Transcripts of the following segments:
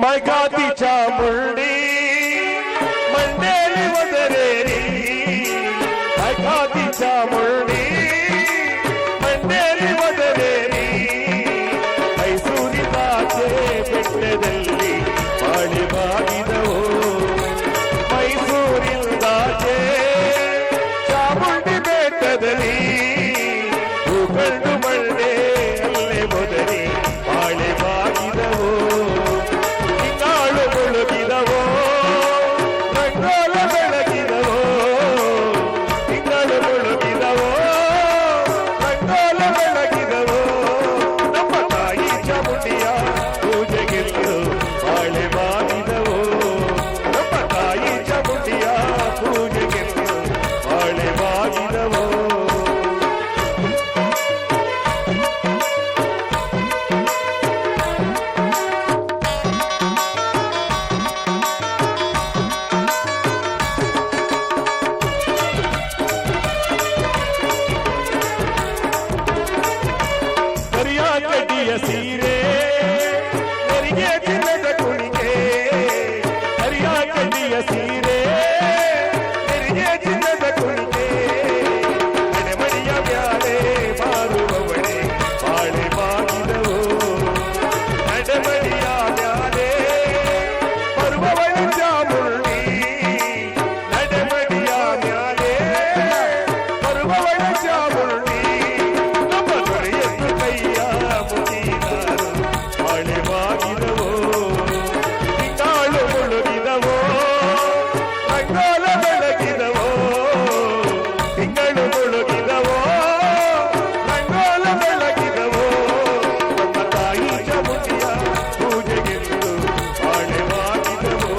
ಮೈಗಾತಿ ಚಾಮುಂಡಿ ಮಂಡೇಲಿ ಒದರೇರಿ ಮೈಗಾತಿ ಚಾಮುಂಡಿ ಮಂಡೇಲಿ ಒದರೇರಿ ಮೈಸೂರಿನಾಚೆ ಬೆಟ್ಟದಲ್ಲಿ ಬಾಳಿ ಬಾಗಿದವು ಮೈಸೂರಿನಾಚೆ ಚಾಮುಂಡಿ ಬೆಟ್ಟದಲ್ಲಿ ಹೂಗಂಡು ಮಂಡೆ ಅಲ್ಲೇ ಮೊದಲೇ ಬಾಳೆ ಬಾಗಿದವು ಮುಳುಗಿದವೋ ರಂಗೋಲ ಬೆಳಗಿದವೋ ತಿಂಗಳು ಮುಳುಗಿದವೋ ರಂಗೋಲ ಬೆಳಗಿದವೋ ನಮ್ಮ ತಾಯಿ ಚಾಮುಂಡಿಯ ಪೂಜೆಗೆಂದು ಬಾಳೆ ಬಾಗಿದವೋ ನಮ್ಮ ತಾಯಿ ಚಾಮುಂಡಿಯ ಪೂಜೆಗೆಂದು ಬಾಳೆ ಬಾಗಿದವೋ ಸೀರೆ ನೆರಿಗೆ ಚಿನ್ನದ ಕುಣಿಗೆ ಹರಿಯ ಕಡ್ಡಿಯ ಸೀರೆ ನೆರಿಗೆ ಚಿನ್ನದ ಕುಣಿಗೆ ಮನೆಮಣಿಯ ಮ್ಯಾಲೆ ಮಾರುವವಳೆ ಬಾಳೆ ಬಾಗಿದವು ನಡೆಮಣಿಯ ಮ್ಯಾಲೆ ಬರುವವಳು ಚಾಮುಂಡಿ ನಡೆಮಣಿಯ ಮ್ಯಾಲೆ ಬರುವವಳು ಚಾಮುಂಡಿ ನಮ್ಮ ದೊರೆಯನ್ನು ಕೈಯ ಬಾಳೆ ಬಾಗಿದವೋ ತಿಂಗಳು ಮುಳುಗಿದವೋ ರಂಗೋಲ ಬೆಳಗಿದವೋ ತಿಂಗಳು ಮುಳುಗಿದವೋ ರಂಗೋಲ ಬೆಳಗಿದವೋ ನಮ್ಮ ತಾಯಿ ಚಾಮುಂಡಿಯ ಪೂಜೆಗೆಂದು ಬಾಳೆ ಬಾಗಿದವೋ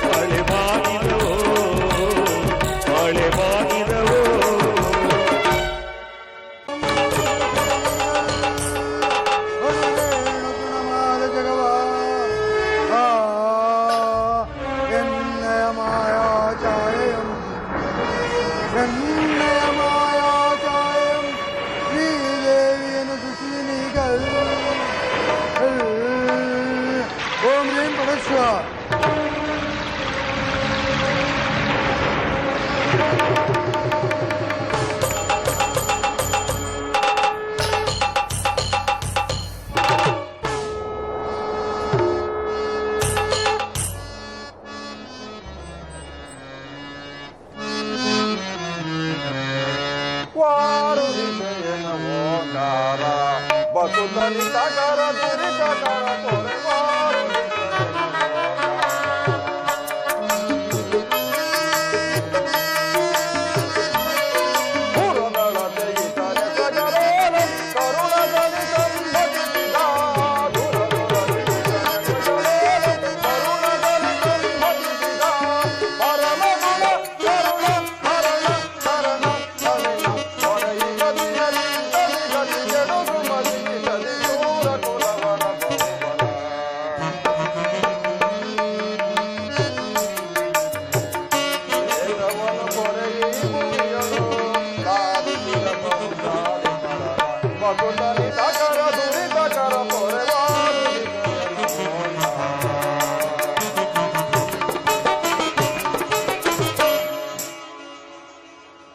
ಬಾಳೆ ಬಾಗಿದವೋ ಬಾಳೆ ಬಾಗಿದವೋ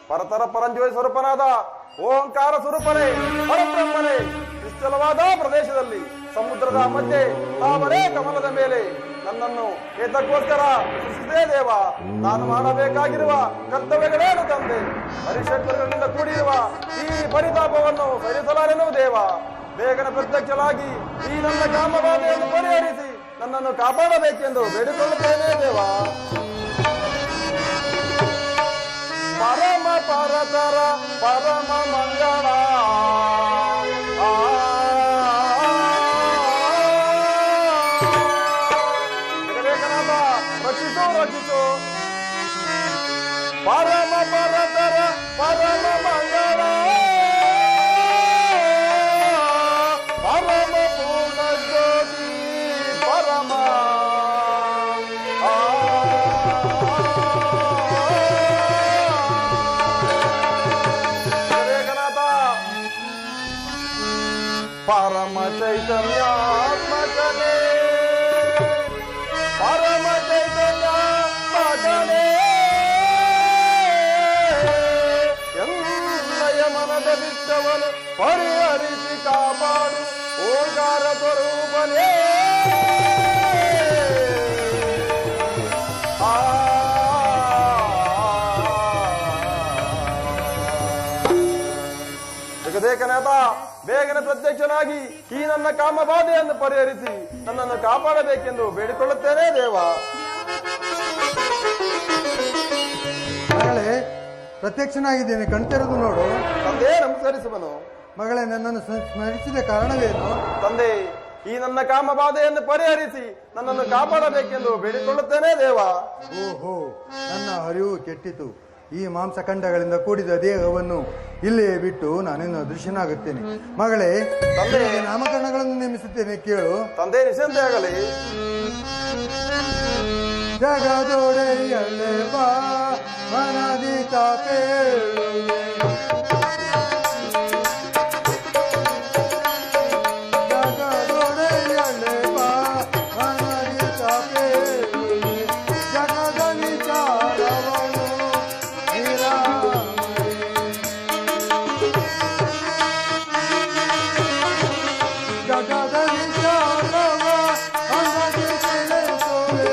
ಪರತರ ಪರಂಜ್ಯೋತಿ ಸ್ವರೂಪನಾದ ಓಂಕಾರ ಸ್ವರೂಪನೇ ಪರಬ್ರಹ್ಮನೇ ನಿಶ್ಚಲವಾದ ಪ್ರದೇಶದಲ್ಲಿ ಸಮುದ್ರದ ಮಧ್ಯೆ ತಾವರೇ ಕಮಲದ ಮೇಲೆ ನನ್ನನ್ನು ಏತಕ್ಕೋಸ್ಕರ ಸೃಷ್ಟಿಸಿದೇ ದೇವ. ನಾನು ಮಾಡಬೇಕಾಗಿರುವ ಕರ್ತವ್ಯಗಳೇನು ತಂದೆ? ಪರಿಷತ್ಗಳಿಂದ ಕೂಡಿರುವ ಈ ಪರಿತಾಪವನ್ನು ಸರಿಸಲಾರೆನು ದೇವ. ಬೇಗನೆ ಪ್ರತ್ಯಕ್ಷಲಾಗಿ ಈ ನನ್ನ ಕಾಮಬಾಧೆಯನ್ನು ಪರಿಹರಿಸಿ ನನ್ನನ್ನು ಕಾಪಾಡಬೇಕೆಂದು ಬೇಡಿಕೊಳ್ಳುತ್ತೇನೆ ದೇವ. ಪರಮ ಪರತರ ಪರಮ ಮಂಗಳ ಜಗದೇಕನಾಥ ರಕ್ಷಿಸು ರಕ್ಷಿಸು. ಪರಮ ಪರತರ ಪರಮ ಮಂಗಳ ಪರಮ ಪೂರ್ಣ ಜ್ಯೋತಿ ಪರಮ ಪರಮ ಚೈತನ್ಯಾತ್ಮಕನೇ ಪ್ರಪಂಚವನ್ನು ಪರಿಹರಿಸಿ ಕಾಪಾಡು ಓಂಕಾರ ಸ್ವರೂಪನೇ. ಜಗದೇಕನಾಥ, ಬೇಗನೆ ಪ್ರತ್ಯಕ್ಷನಾಗಿ ಈ ನನ್ನ ಕಾಮಬಾಧೆಯನ್ನು ಪರಿಹರಿಸಿ ನನ್ನನ್ನು ಕಾಪಾಡಬೇಕೆಂದು ಬೇಡಿಕೊಳ್ಳುತ್ತೇನೆ ದೇವ. ಮಗಳೇ, ಪ್ರತ್ಯಕ್ಷನಾಗಿದ್ದೇನೆ, ಕಣ್ತೆರೆದು ನೋಡು. ತಂದೆ ನಮಸ್ಕರಿಸುವನು. ಮಗಳೇ, ನನ್ನನ್ನು ಸ್ಮರಿಸಿದ ಕಾರಣವೇನು? ತಂದೆ, ಈ ನನ್ನ ಕಾಮಬಾಧೆಯನ್ನು ಪರಿಹರಿಸಿ ನನ್ನನ್ನು ಕಾಪಾಡಬೇಕೆಂದು ಬೇಡಿಕೊಳ್ಳುತ್ತೇನೆ ದೇವ. ಓಹೋ, ನನ್ನ ಅರಿವು ಕೆಟ್ಟಿತು. ಈ ಮಾಂಸಖಂಡಗಳಿಂದ ಕೂಡಿದ ದೇಹವನ್ನು ಇಲ್ಲೇ ಬಿಟ್ಟು ನಾನಿನ್ನು ದೃಶ್ಯನಾಗುತ್ತೇನೆ. ಮಗಳೇ, ತಂದೆ, ನಾಮಕರಣಗಳನ್ನು ನೇಮಿಸುತ್ತೇನೆ, ಕೇಳು. ತಂದೆ ನಿಶ್ಚಿಂತೆಯಾಗಲಿ. ಜಗದೊಡೆಯಲೆ ಬಾ ಮನದಿ ತಾಪೇಳುವೆ, ಜಗದೊಡೆಯಲೆ ಬಾ ಮನದಿ ತಾಪೇಳುವೆ, ಜಗದ ವಿಚಾರವನು ನಿರಾಮರಿ, ಜಗದ ವಿಚಾರವ ಅನ್ನದಿ ತಿಳಿಸುವೆ,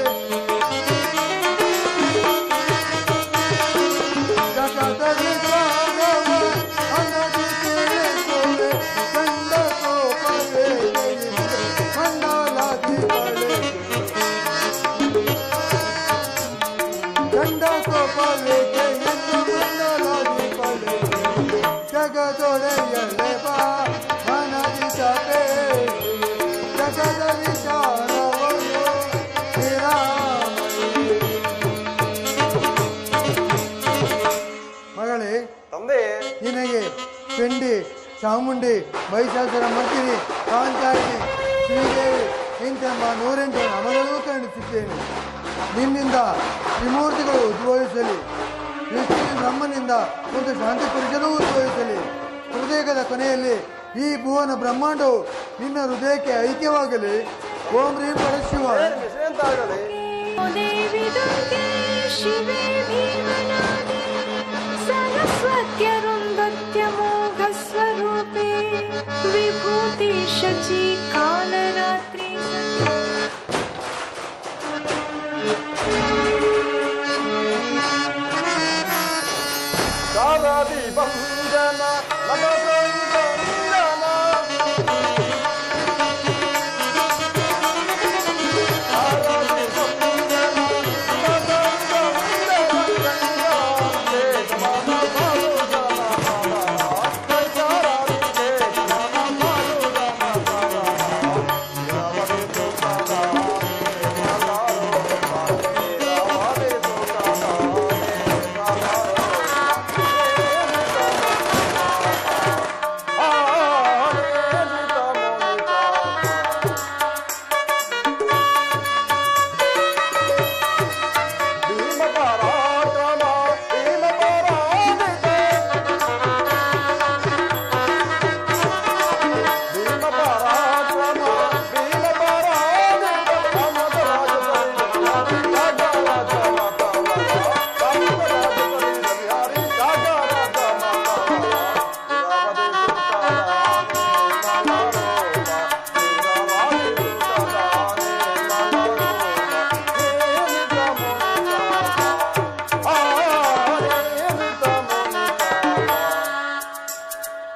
ಜಗದ ವಿಚಾರವ ಅನ್ನದಿ ತಿಳಿಸುವೆ, ಚಂದ ಕೋಪವೇ ಮಂಡಲಾಧಿಪಳೆ, ಚಂದ ಕೋಪವೇ ಮಂಡಲಾಧಿಪಳೆ, ಜಗದೊಡೆಯಲೆ ಬಾ ಮನದಿ ತಪೇ, ಜಗದ ವಿಚಾರವನ್ನು ನಿರಾಮರಿ. ಮಗಳೇ, ತಂದೆ, ನಿನಗೆ ಚಂಡಿ, ಚಾಮುಂಡಿ, ಮಹಿಷಾಸುರ ಮರ್ದಿನಿ, ಕಾಂತಾಯಿ, ಶ್ರೀದೇವಿ ಇಂತೆಂಬ 108 ನಾಮಗಳೂ ಕಾಣಿಸುತ್ತೇನೆ. ನಿನ್ನಿಂದ ತ್ರಿಮೂರ್ತಿಗಳು ಉದ್ಭವಿಸಲಿ, ವಿಷ್ಣು ಬ್ರಹ್ಮನಿಂದ ಒಂದು ಶಾಂತಿ ಪುರುಷನೂ ಉದ್ಭವಿಸಲಿ. ಹೃದಯದ ಕೊನೆಯಲ್ಲಿ ಈ ಭುವನ ಬ್ರಹ್ಮಾಂಡವು ನಿನ್ನ ಹೃದಯಕ್ಕೆ ಐಕ್ಯವಾಗಲಿ. ಓಂ ಹ್ರೀಂ ಪರಶಿವ. ನಿಶ್ಚಿಂತಾಗಲಿ. ದೇವಿ ದುರ್ಗೆ ಶಿವೆ ಭೀಮನಾದೆ ಸರಸ್ವತ್ಯರುಂಧತ್ಯ ಮೋಘ ಸ್ವರೂಪೇ ವಿಭೂತಿ ಶಚಿ ಕಾಲರಾತ್ರಿ ಶಾರದಿ ಭಂಜನ ನಮಸಂಜನ, ಶಾರದಿ ಭಂಜನ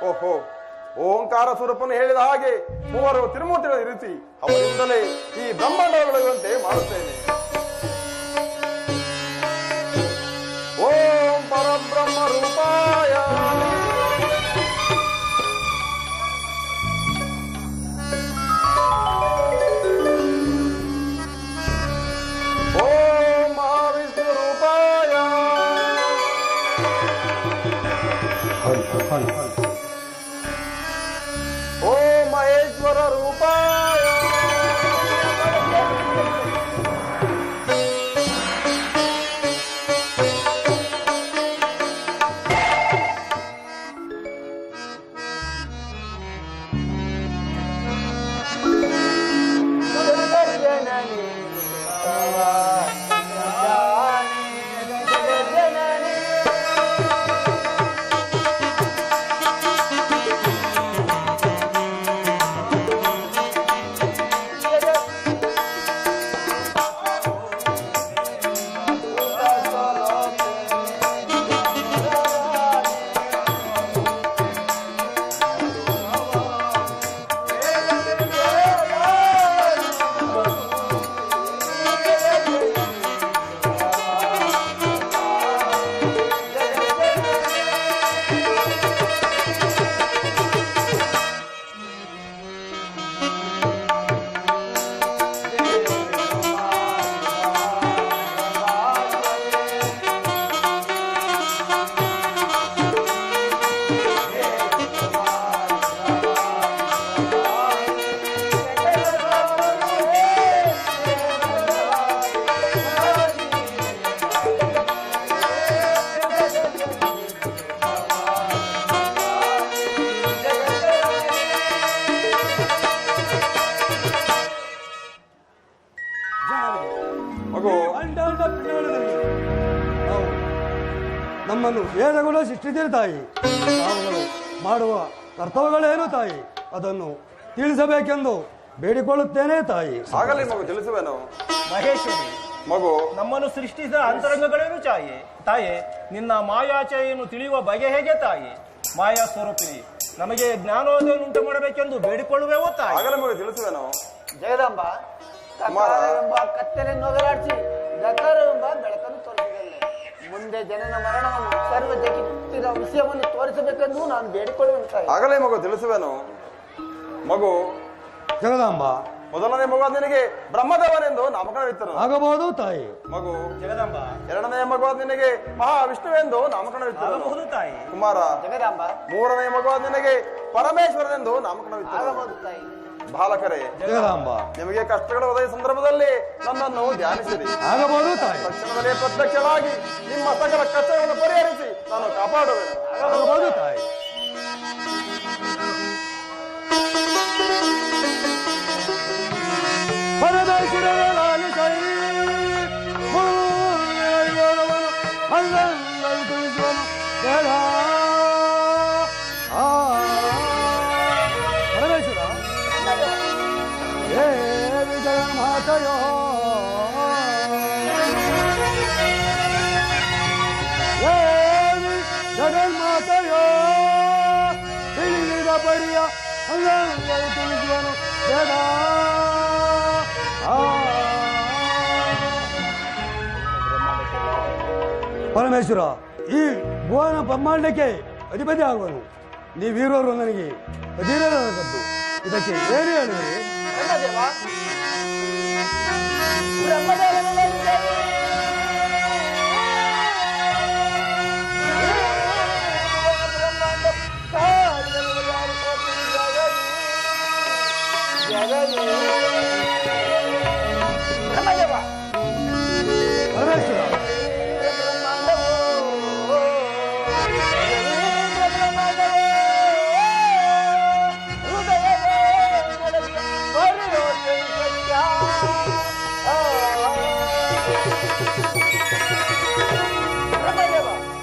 ಓಹೋ, ಓಂಕಾರ ಸ್ವರೂಪನು ಹೇಳಿದ ಹಾಗೆ ಮೂವರು ತಿರುಮೂರ್ತಿಗಳು ಇರಿಸಿ ಅವರಿಂದಲೇ ಈ ಬ್ರಹ್ಮಾಂಡಗಳಂತೆ ಮಾಡುತ್ತೇನೆ. ಓಂ ಪರಬ್ರಹ್ಮ ರೂಪಾಯ ಓಂ ಮಹಾವಿಷ್ಣು ರೂಪಾಯ ಓಂ ಮಹೇಶ್ವರ ರೂಪಾಯ ನಮ್ಮನ್ನು ವೇದಗಳು ಶಿಕ್ಷಿಸಿದ ತಾಯಿ. ನಾವುಗಳು ಮಾಡುವ ಕರ್ತವ್ಯಗಳೇನು ತಾಯಿ, ಅದನ್ನು ತಿಳಿಸಬೇಕೆಂದು ಬೇಡಿಕೊಳ್ಳುತ್ತೇನೆ ತಾಯಿ. ಆಗಲಿ ಮಗು, ತಿಳಿಸುವೆನು. ಮಹೇಶ್ವರಿ, ಮಗು, ನಮ್ಮನ್ನು ಸೃಷ್ಟಿಸಿದ ಅಂತರಂಗಗಳೇನು ತಾಯಿ? ನಿನ್ನ ಮಾಯಾಚೆಯನ್ನು ತಿಳಿಯುವ ಬಗೆ ಹೇಗೆ ತಾಯಿ? ಮಾಯಾ ಸ್ವರೂಪಿಣಿ, ನಮಗೆ ಜ್ಞಾನೋದಯನ್ನುಂಟು ಮಾಡಬೇಕೆಂದು ಬೇಡಿಕೊಳ್ಳುವೆವೋ ತಾಯಿ? ಆಗಲಿ ಮಗು, ತಿಳಿಸುವೆನು. ಜಗದಂಬ ಕತ್ತಲೆಂಬ ಕತ್ತಲೆಯನ್ನು ಹೋಗಲಾಡಿಸಿ ಗಕಾರವೆಂಬ ಬೆಳಕನ್ನು ತೋರಿಸಿದಲ್ಲ. ಮುಂದೆ ಜನನ ಮರಣವನ್ನು ಸರ್ವ ಜಗತ್ತಿನ ವಿಷಯವನ್ನು ತೋರಿಸಬೇಕೆಂದು ನಾನು ಬೇಡಿಕೊಳ್ಳುವೆನು ತಾಯಿ. ಆಗಲೇ ಮಗು, ತಿಳಿಸುವೆನು. ಮಗು, ಜಗದಾಂಬ, ಮೊದಲನೇ ಮಗು ನಿನಗೆ ಬ್ರಹ್ಮದೇವನೆಂದು ನಾಮಕರಣ ಇಟ್ಟರು. ಆಗಬಹುದು ತಾಯಿ. ಮಗು, ಜಗದಂಬ, ಎರಡನೇ ಮಗು ನಿನಗೆ ಮಹಾವಿಷ್ಣುವೆಂದು ನಾಮಕರಣ ಇಟ್ಟರು. ಆಗಬಹುದು ತಾಯಿ. ಕುಮಾರ, ಜಗದಂಬ, ಮೂರನೇ ಮಗು ನಿನಗೆ ಪರಮೇಶ್ವರನೆಂದು ನಾಮಕರಣ ಇಟ್ಟರು. ಆಗಬಹುದು ತಾಯಿ. ಬಾಲಕರೇ, ಜಗದಾಂಬ, ನಿಮಗೆ ಕಷ್ಟಗಳ ಉದಯ ಸಂದರ್ಭದಲ್ಲಿ ನನ್ನನ್ನು ಧ್ಯಾನಿಸಿರಿ. ಆಗಬಹುದು ತಾಯಿ. ತಕ್ಷಣದಲ್ಲಿ ಪ್ರತ್ಯಕ್ಷವಾಗಿ ನಿಮ್ಮ ಸಕಲ ಕಷ್ಟಗಳನ್ನು ಪರಿಹರಿಸಿ ನಾನು ಕಾಪಾಡುವೆನು. ಆಗಬಹುದು ತಾಯಿ. ಪರಮೇಶ್ವರ, ದೇವಿ ಜಗನ್ಮಾತೆಯೋ, ದೇವಿ ಜಗನ್ಮಾತೆಯೋ, ತಿಳಿದ ಪರಿಯ ಅಂಗಗಳು ತಿಳಿಸುವನು ಜಗಾ. ಪರಮೇಶ್ವರ, ಈ ಭುವನ ಬ್ರಹ್ಮಾಂಡಕ್ಕೆ ಅಧಿಪತಿ ಆಗುವನು. ನೀವಿರೋರು ನನಗೆ ಅಧೀನರಾದದ್ದು. ಇದಕ್ಕೆ ಏನು ಹೇಳಿದ್ರಿ? ಬ್ರಹ್ಮದೇವ, ಬ್ರಹ್ಮದೇವನಲ್ಲಿ ಬ್ರಹ್ಮಾಂಡ ಕಾರ್ಯಗಳು ಯಾರು ಕೊಟ್ಟರು ಜಗದಿ ಬ್ರಹ್ಮದೇವ. ಪರಮೇಶ್ವರ,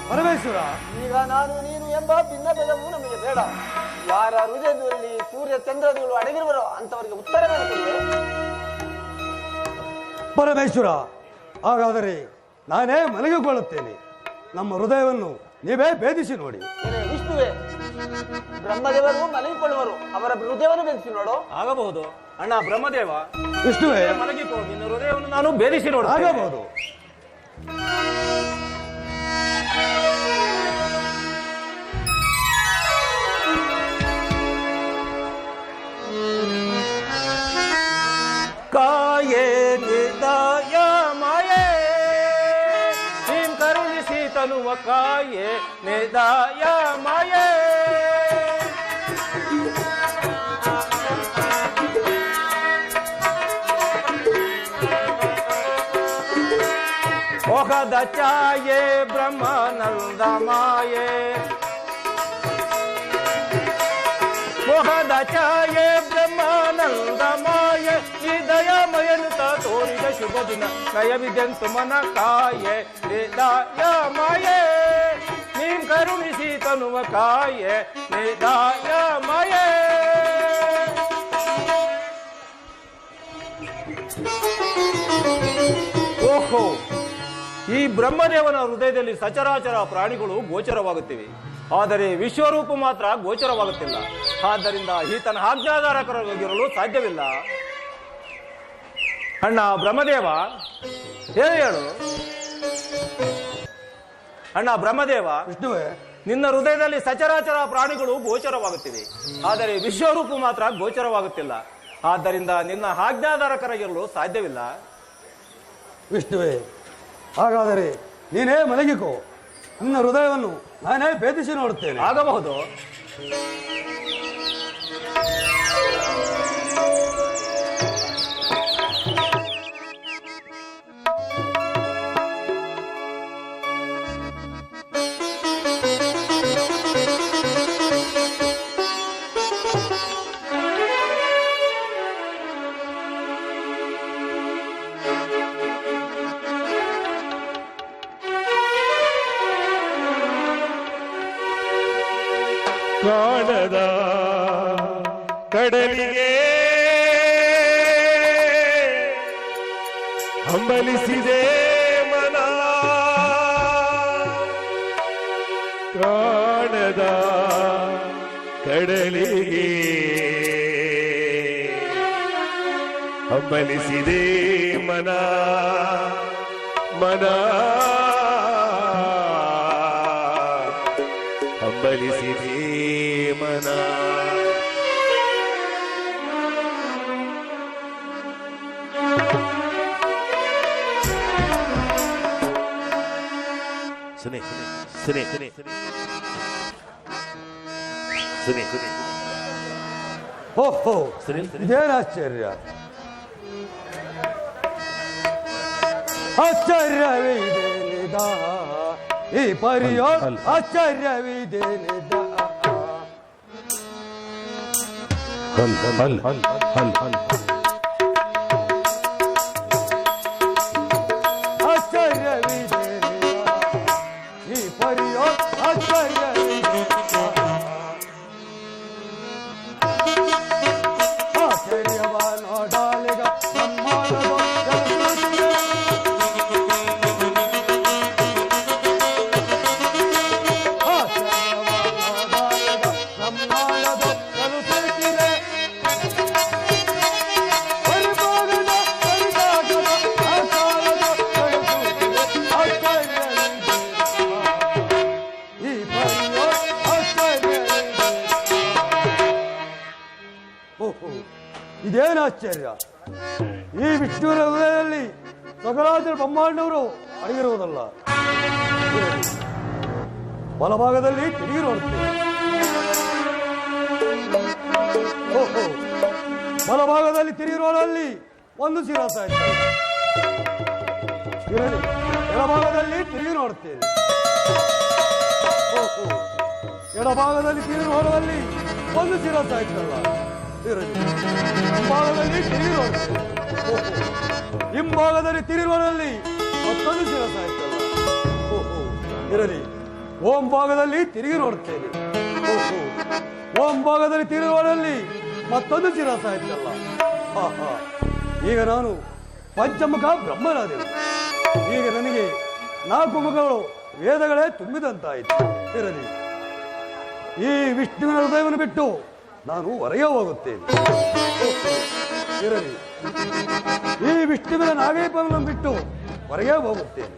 ಪರಮೇಶ್ವರ, ಈಗ ನಾನು ನೀನು ಎಂಬ ಭಿನ್ನ ಭೇದವು ನಮಗೆ ಬೇಡ. ಯಾರ ಹೃದಯದಲ್ಲಿ ಸೂರ್ಯ ಚಂದ್ರಗಳು ಅಡಗಿರುವರೋ ಅಂತವರಿಗೆ ಉತ್ತರವನ್ನು ಕೊಡುವೆ. ಪರಮೇಶ್ವರ, ಹಾಗಾದರೆ ನಾನೇ ಮಲಗಿಕೊಳ್ಳುತ್ತೇನೆ. ನಮ್ಮ ಹೃದಯವನ್ನು ನೀವೇ ಭೇದಿಸಿ ನೋಡಿ. ಏನೇ ವಿಷ್ಣುವೆ, ಬ್ರಹ್ಮದೇವರು ಮಲಗಿಕೊಳ್ಳುವರು, ಅವರ ಹೃದಯವನ್ನು ಬೆಳೆಸಿ ನೋಡು. ಆಗಬಹುದು ಅಣ್ಣ ಬ್ರಹ್ಮದೇವ. ವಿಷ್ಣುವೇ, ಮಲಗಿಕೋ, ನಿನ್ನ ಹೃದಯವನ್ನು ನಾನು ಭೇದಿಸಿ ನೋಡು. ಆಗಬಹುದು. ಕಾಯೇ ನಿದಾಯ ಮಾಯೇ, ನೀನ್ ಕರುಣಿಸಿ ತನುವ ಕಾಯೇ ನಿದಾಯ ಮಾಯೇ. ಮೋಹದ ಛಾಯೆ ಬ್ರಹ್ಮಾನಂದ ಮಾಯೆ, ಮೋಹದ ಛಾಯೆ ಬ್ರಹ್ಮಾನಂದ ಮಾಯೆ. ಈ ದಯಾಮಯನುತ ತೋರಿದ ಶುಭ ದಿನ ನಯವಿದೆಂತು ಮನ ಕಾಯೆ ನಿದಾಯ ಮಾಯೆ, ನೀನ್ ಕರುಣಿಸಿ ತನುವ ಕಾಯೆ ನಿದಾಯ ಮಾಯೆ. ಓಹೋ, ಈ ಬ್ರಹ್ಮದೇವನ ಹೃದಯದಲ್ಲಿ ಸಚರಾಚರ ಪ್ರಾಣಿಗಳು ಗೋಚರವಾಗುತ್ತಿವೆ, ಆದರೆ ವಿಶ್ವರೂಪ ಮಾತ್ರ ಗೋಚರವಾಗುತ್ತಿಲ್ಲ. ಆದ್ದರಿಂದ ಈತನ ಆಜ್ಞಾಧಾರಕರಾಗಿರಲು ಸಾಧ್ಯವಿಲ್ಲ. ಅಣ್ಣ ಬ್ರಹ್ಮದೇವ, ಹೇಳು ಅಣ್ಣ ಬ್ರಹ್ಮದೇವ. ವಿಷ್ಣುವೇ, ನಿನ್ನ ಹೃದಯದಲ್ಲಿ ಸಚರಾಚರ ಪ್ರಾಣಿಗಳು ಗೋಚರವಾಗುತ್ತಿವೆ, ಆದರೆ ವಿಶ್ವರೂಪ ಮಾತ್ರ ಗೋಚರವಾಗುತ್ತಿಲ್ಲ. ಆದ್ದರಿಂದ ನಿನ್ನ ಆಜ್ಞಾಧಾರಕರಾಗಿರಲು ಸಾಧ್ಯವಿಲ್ಲ. ವಿಷ್ಣುವೇ, ಹಾಗಾದರೆ ನೀನೇ ಮಲಗಿಕೋ. ನಿನ್ನ ಹೃದಯವನ್ನು ನಾನೇ ಭೇದಿಸಿ ನೋಡುತ್ತೇನೆ. ಆಗಬಹುದು. ಕಾಣದ ಕಡಲಿಗೆ ಹಂಬಲಿಸಿದೆ ಮನ ಕಾಣದ ಕಡಲಿಗೆ ಹಂಬಲಿಸಿದೆ ಮನ ಮನ ಹಂಬಲಿಸಿದೆ ಮನ ಸುನಿ ಸುನಿ ಸುನಿ ಸುನಿ ಸುನಿ ಓಹೋ ಇದೇನು ಆಶ್ಚರ್ಯ ಆಶ್ಚರ್ಯವಿದೇನಿದ ಈ ಪರಿಯೋ ಆಶ್ಚರ್ಯವಿದೇನಿದ ಆಶ್ಚರ್ಯವಿದೇನಿದ ಈ ಪರಿಯೋ ಆಶ್ಚರ್ಯವಿದೇನಿದ ಆಶ್ಚರ್ಯವ ನೋಡಾಲಿಗ ನಮ್ಮೊಳಗೋ ಜಗತ್ತಿಗೆ ಇದೇನು ಆಶ್ಚರ್ಯ ಈ ವಿಷ್ಣುವಿನ ಹೃದಯದಲ್ಲಿ ಸಕಲಾಚರ ಬ್ರಹ್ಮಾಂಡವರು ಅಡಗಿರುವುದಲ್ಲ ಬಲಭಾಗದಲ್ಲಿ ತಿರುಗಿ ನೋಡುತ್ತೇವೆ ಬಲಭಾಗದಲ್ಲಿ ತಿರುಗಿ ನೋಡಲ್ಲಿ ಒಂದು ಶಿರಸ ಇರಲಿ ಎಡಭಾಗದಲ್ಲಿ ತಿರುಗಿ ನೋಡುತ್ತೇವೆ ಎಡಭಾಗದಲ್ಲಿ ತಿರುಗಿ ನೋಡುವಲ್ಲಿ ಒಂದು ಶಿರಸ ಇತ್ತಲ್ಲ ಇರಲಿ ಹಿಂಭಾಗದಲ್ಲಿ ತಿರುಗಿ ನೋಡುತ್ತೇವೆ ಹಿಂಭಾಗದಲ್ಲಿ ತಿರುಗಿ ನೋಡಲ್ಲಿ ಮತ್ತೊಂದು ಶಿರಸ ಇತ್ತಲ್ಲ ಇರಲಿ ಓಂ ಭಾಗದಲ್ಲಿ ತಿರುಗಿ ನೋಡುತ್ತೇನೆ ಓಂ ಭಾಗದಲ್ಲಿ ತಿರುಗಿ ನೋಡಲ್ಲಿ ಮತ್ತೊಂದು ಶಿರಸ ಇತ್ತಲ್ಲ ಈಗ ನಾನು ಪಂಚಮುಖ ಬ್ರಹ್ಮನಾದೆನು ಈಗ ನನಗೆ 4 ಮುಖಗಳು ವೇದಗಳೇ ತುಂಬಿದಂತಾಯಿತು ಇರಲಿ ಈ ವಿಷ್ಣುವಿನ ಹೃದಯವನ್ನು ಬಿಟ್ಟು ನಾನು ಹೊರಗೆ ಹೋಗುತ್ತೇನೆ ಇರಲಿ ಈ ವಿಷ್ಣುವಿನ ನಾಗೇಪವನ್ನು ಬಿಟ್ಟು ಹೊರಗೆ ಹೋಗುತ್ತೇನೆ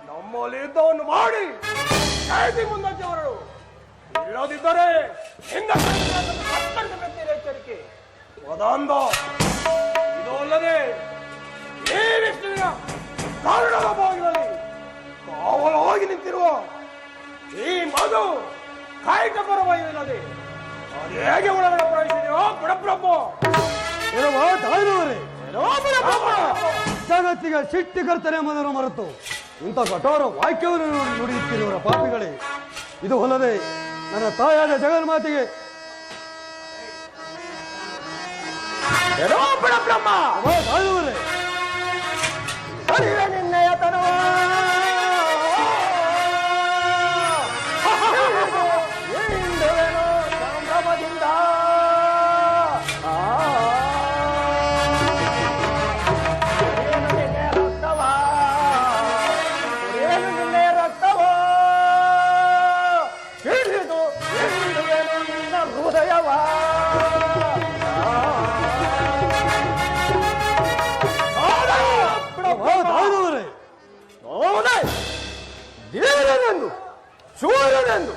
ನಮ್ಮಲ್ಲಿ ಯುದ್ಧವನ್ನು ಮಾಡಿ ಮುಂದಕ್ಕೆ ಹೊರಡು, ಇಲ್ಲದಿದ್ದರೆ ಎಚ್ಚರಿಕೆ ವದಾಂಧ. ಇದು ಅಲ್ಲದೆ ಈ ವಿಷ್ಣುವಿನ ಕಾರಣದ ಬಾಗಿಲಲ್ಲಿ ಕಾವಲಾಗಿ ನಿಂತಿರುವ ಈ ಮಗು ಕಾಯಿಕ ಪರವಾಗಿಲ್ಲದೆ ಅದು ಹೇಗೆ ಒಳಗಡೆ ಪ್ರವೇಶಿದೆಯೋ ಬಿಡಬ್ರಹ್ಮ ಜಗತ್ತಿಗೆ ಸಿಟ್ಟಿಕರ್ತನೆ ಎಂಬುದನ್ನು ಮರೆತು ಇಂಥ ಕಠೋರ ವಾಕ್ಯವನ್ನು ನುಡಿಯುತ್ತಿರುವರ ಪಾಪಿಗಳೇ, ಇದು ಅಲ್ಲದೆ ನನ್ನ ತಾಯಾದ ಜಗನ್ಮಾತೆಗೆ ಬಿಡಬ್ರಹ್ಮ ನಿನ್ನೆಯ ತನವ ಸಂಭ್ರಮದಿಂದ ನಿನ್ನೆಯ ರಕ್ತವ ಹಿಡಿದು ನಿನ್ನ ಹೃದಯವ ಧೀರನೆಂದು ಶೂರನೆಂದು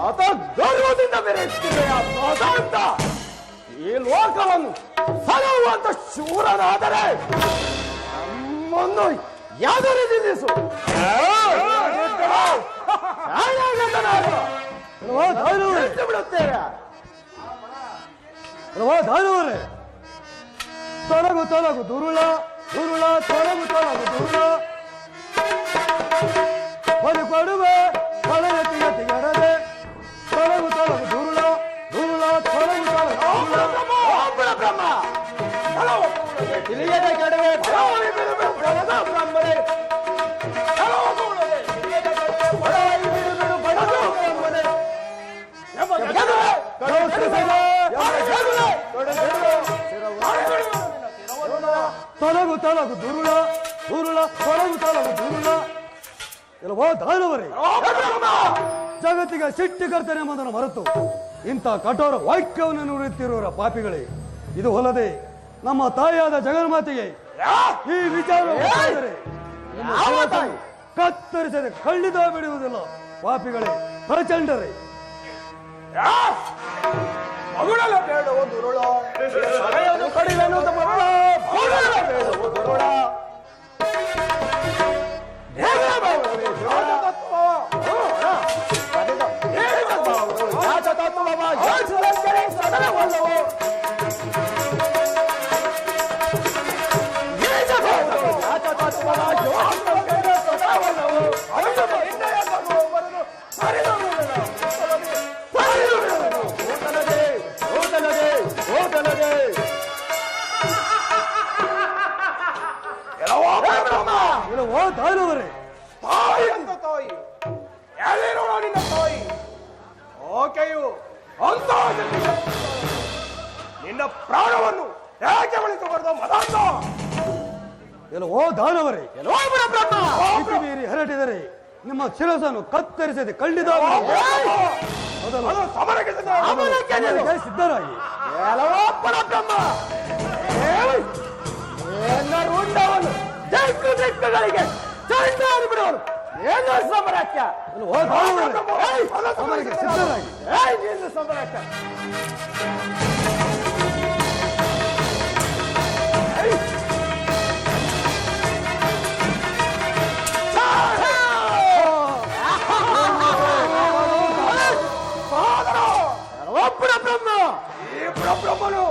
ಆತ ಗರ್ವದಿಂದ ಬೆರೆಯುತ್ತಿದೆಯ ಅಂತ ಈ ಲೋಕವನ್ನು ಸಲಹುವಂತ ಶೂರನಾದರೆ ನಮ್ಮನ್ನು ಯಾದರೆ ನಿಲ್ಲಿಸು ಬಿಡುತ್ತೇವೆ. ತೊಲಗು ತೊಲಗು ದುರುಳ ದುರುಳ ತೊಲಗು ತೊಲಗು ದುರುಳ ಬಲಿ ಕೊಡುವೆ ಕೊಳನೆ ತಿಗರದೆ ತೊಲಗು ತೊಲಗು ದುರುಳ ದುರುಳ ತೊಲಗು ತೊಲಗು ಬ್ರಹ್ಮ ತಿಳಿಯದೆ ಕೆಡವೆ ಬ್ರಹ್ಮನೇ ತೊಲಗು ತೊಲಗು ದುರುಳ ದುರುಳ ತೊಲಗು ತೊಲಗು ದುರುಳ ಎಲ್ಲವೋ ದಾನವರೇ, ಜಗತ್ತಿಗೆ ಸಿಟ್ಟಿಕರ್ತನೆ ಎಂಬುದನ್ನು ಮರೆತು ಇಂಥ ಕಠೋರ ವಾಕ್ಯವನ್ನು ನುಡಿಯುತ್ತಿರುವರ ಪಾಪಿಗಳೇ, ಇದು ಅಲ್ಲದೆ ನಮ್ಮ ತಾಯಿಯಾದ ಜಗನ್ಮಾತೆಗೆ ಈ ವಿಚಾರ ಕತ್ತರಿಸದೆ ಖಂಡಿತ ಬಿಡುವುದಿಲ್ಲ. ಪಾಪಿಗಳೇ, ಪ್ರಚಂಡರೇ, ಮಗುಳಲ ಬೇಡವೋ ದುರುಳ ಕಡಿವೆನು ಮರುಳ ಮಗುಳಲ ಬೇಡವೋ ದುರುಳ ಎಲ್ಲವೋ ದಾನವರೇ, ತಾಯಿ ಅಂತ ತಾಯಿ ಎಲ್ಲಿರೋಣ ನಿನ್ನ ತಾಯಿ ಆಕೆಯು ಅಂತ ನಿನ್ನ ಪ್ರಾಣವನ್ನು ಹೇಗೆ ಉಳಿಸಬಾರದು ಮದಾಂತ. ಎಲ್ಲವೋ ದಾನವರೇ, ಮಿತಿ ಮೀರಿ ಹರಟಿದರೆ ನಿಮ್ಮ ಶಿರಸನ್ನು ಕತ್ತರಿಸದೆ ಖಂಡಿತ ಸಿದ್ಧರಾಗಿ ರುಂಡವನ್ನು ದಿಕ್ಕು ದಿಕ್ಕುಗಳಿಗೆ ಚಂಡಾಡಿ ಬಿಡುವನು ಏನು ಸಮರಕ್ಕೆ ಸಿದ್ಧರಾಗಿ ಏನು ಸಮರಕ್ಕೆ ಬ್ರಹ್ಮನು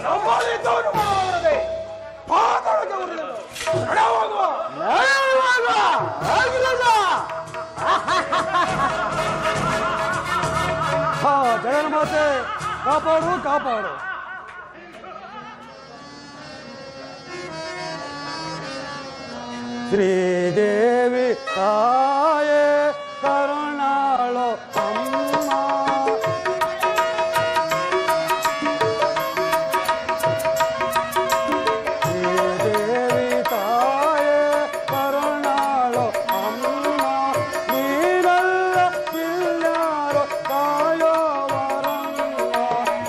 ನಮ್ಮಲ್ಲಿದ್ದವನು ಮಾಡದೆ ಪಾದೊಳಗೆ ಉರುಳಲು ನಡೆಯುವಾಗ ಜಗನ್ಮಾತೆ ಕಾಪಾಡು ಕಾಪಾಡು. ಶ್ರೀದೇವಿ ತಾಯೇ ಕರುಣಾಳು ಅಮ್ಮ, ಶ್ರೀದೇವಿ ತಾಯೇ ಕರುಣಾಳು ಅಮ್ಮ, ನೀನಲ್ಲ ಬಿಲ್ಯಾರೋ ಕಾಯೋ ವರಮ್ಮ,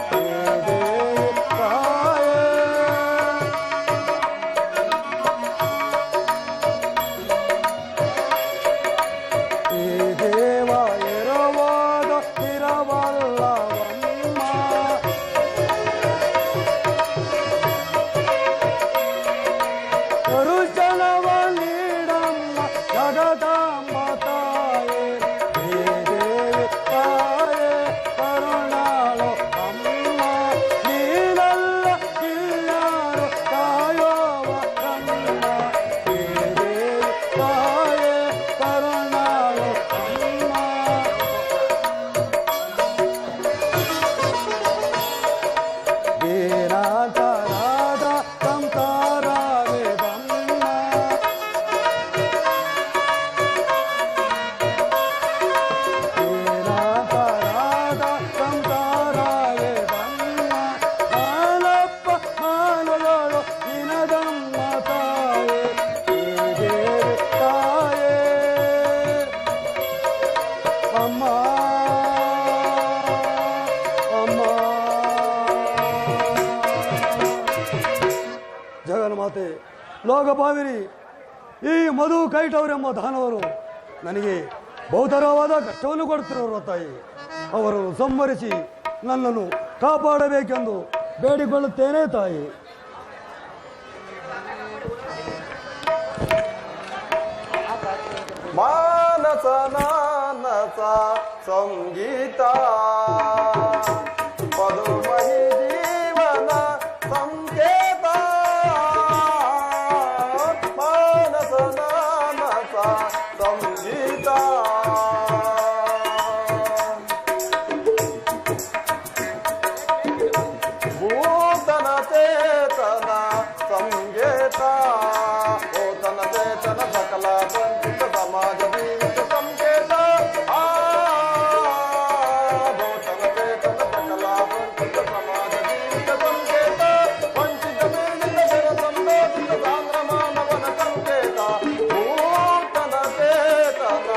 ಶ್ರೀದೇವಿ ತಾಯೇ. ಅಮ್ಮ ಅಮ್ಮ ಜಗನ್ಮಾತೆ ಲೋಕಪಾವಿರಿ, ಈ ಮಧು ಕೈಟವರೆಂಬ ದಾನವರು ನನಗೆ ಬಹುತರವಾದ ಕಷ್ಟವನ್ನು ಕೊಡುತ್ತಿರುವರು ತಾಯಿ. ಅವರನ್ನು ಸಂಹರಿಸಿ ನನ್ನನ್ನು ಕಾಪಾಡಬೇಕೆಂದು ಬೇಡಿಕೊಳ್ಳುತ್ತೇನೆ ತಾಯಿ. ಮಾನಸ ನಾನಸ ಸಂಗೀತ ಪದುಮಹಿ ಜೀವನ ಸಂಕೇತ. ಮಾನಸ ನಾನಸ ಸಂಗೀತ ಭೂತನ ಚೇತನ ಸಂಗೇತ. ಭೂತನ ಚೇತನ ಸಕಲ ವಂಚಿತ ಸಮಾಜ ಜೀವಿತ ಸಂಕೇತ. ಭೂತನ ಚೇತನ ಸಕಲ ವಂಚಿತ ಸಮಾಜ ಜೀವಿತ ಸಂಕೇತ. ವಂಚಿತ ಪೀಡಿತ ಜನ ಸಂವೇದಿತ ಸಾಂದ್ರ ಮಾನವನ ಸಂಕೇತ. ಭೂತನ ಚೇತನ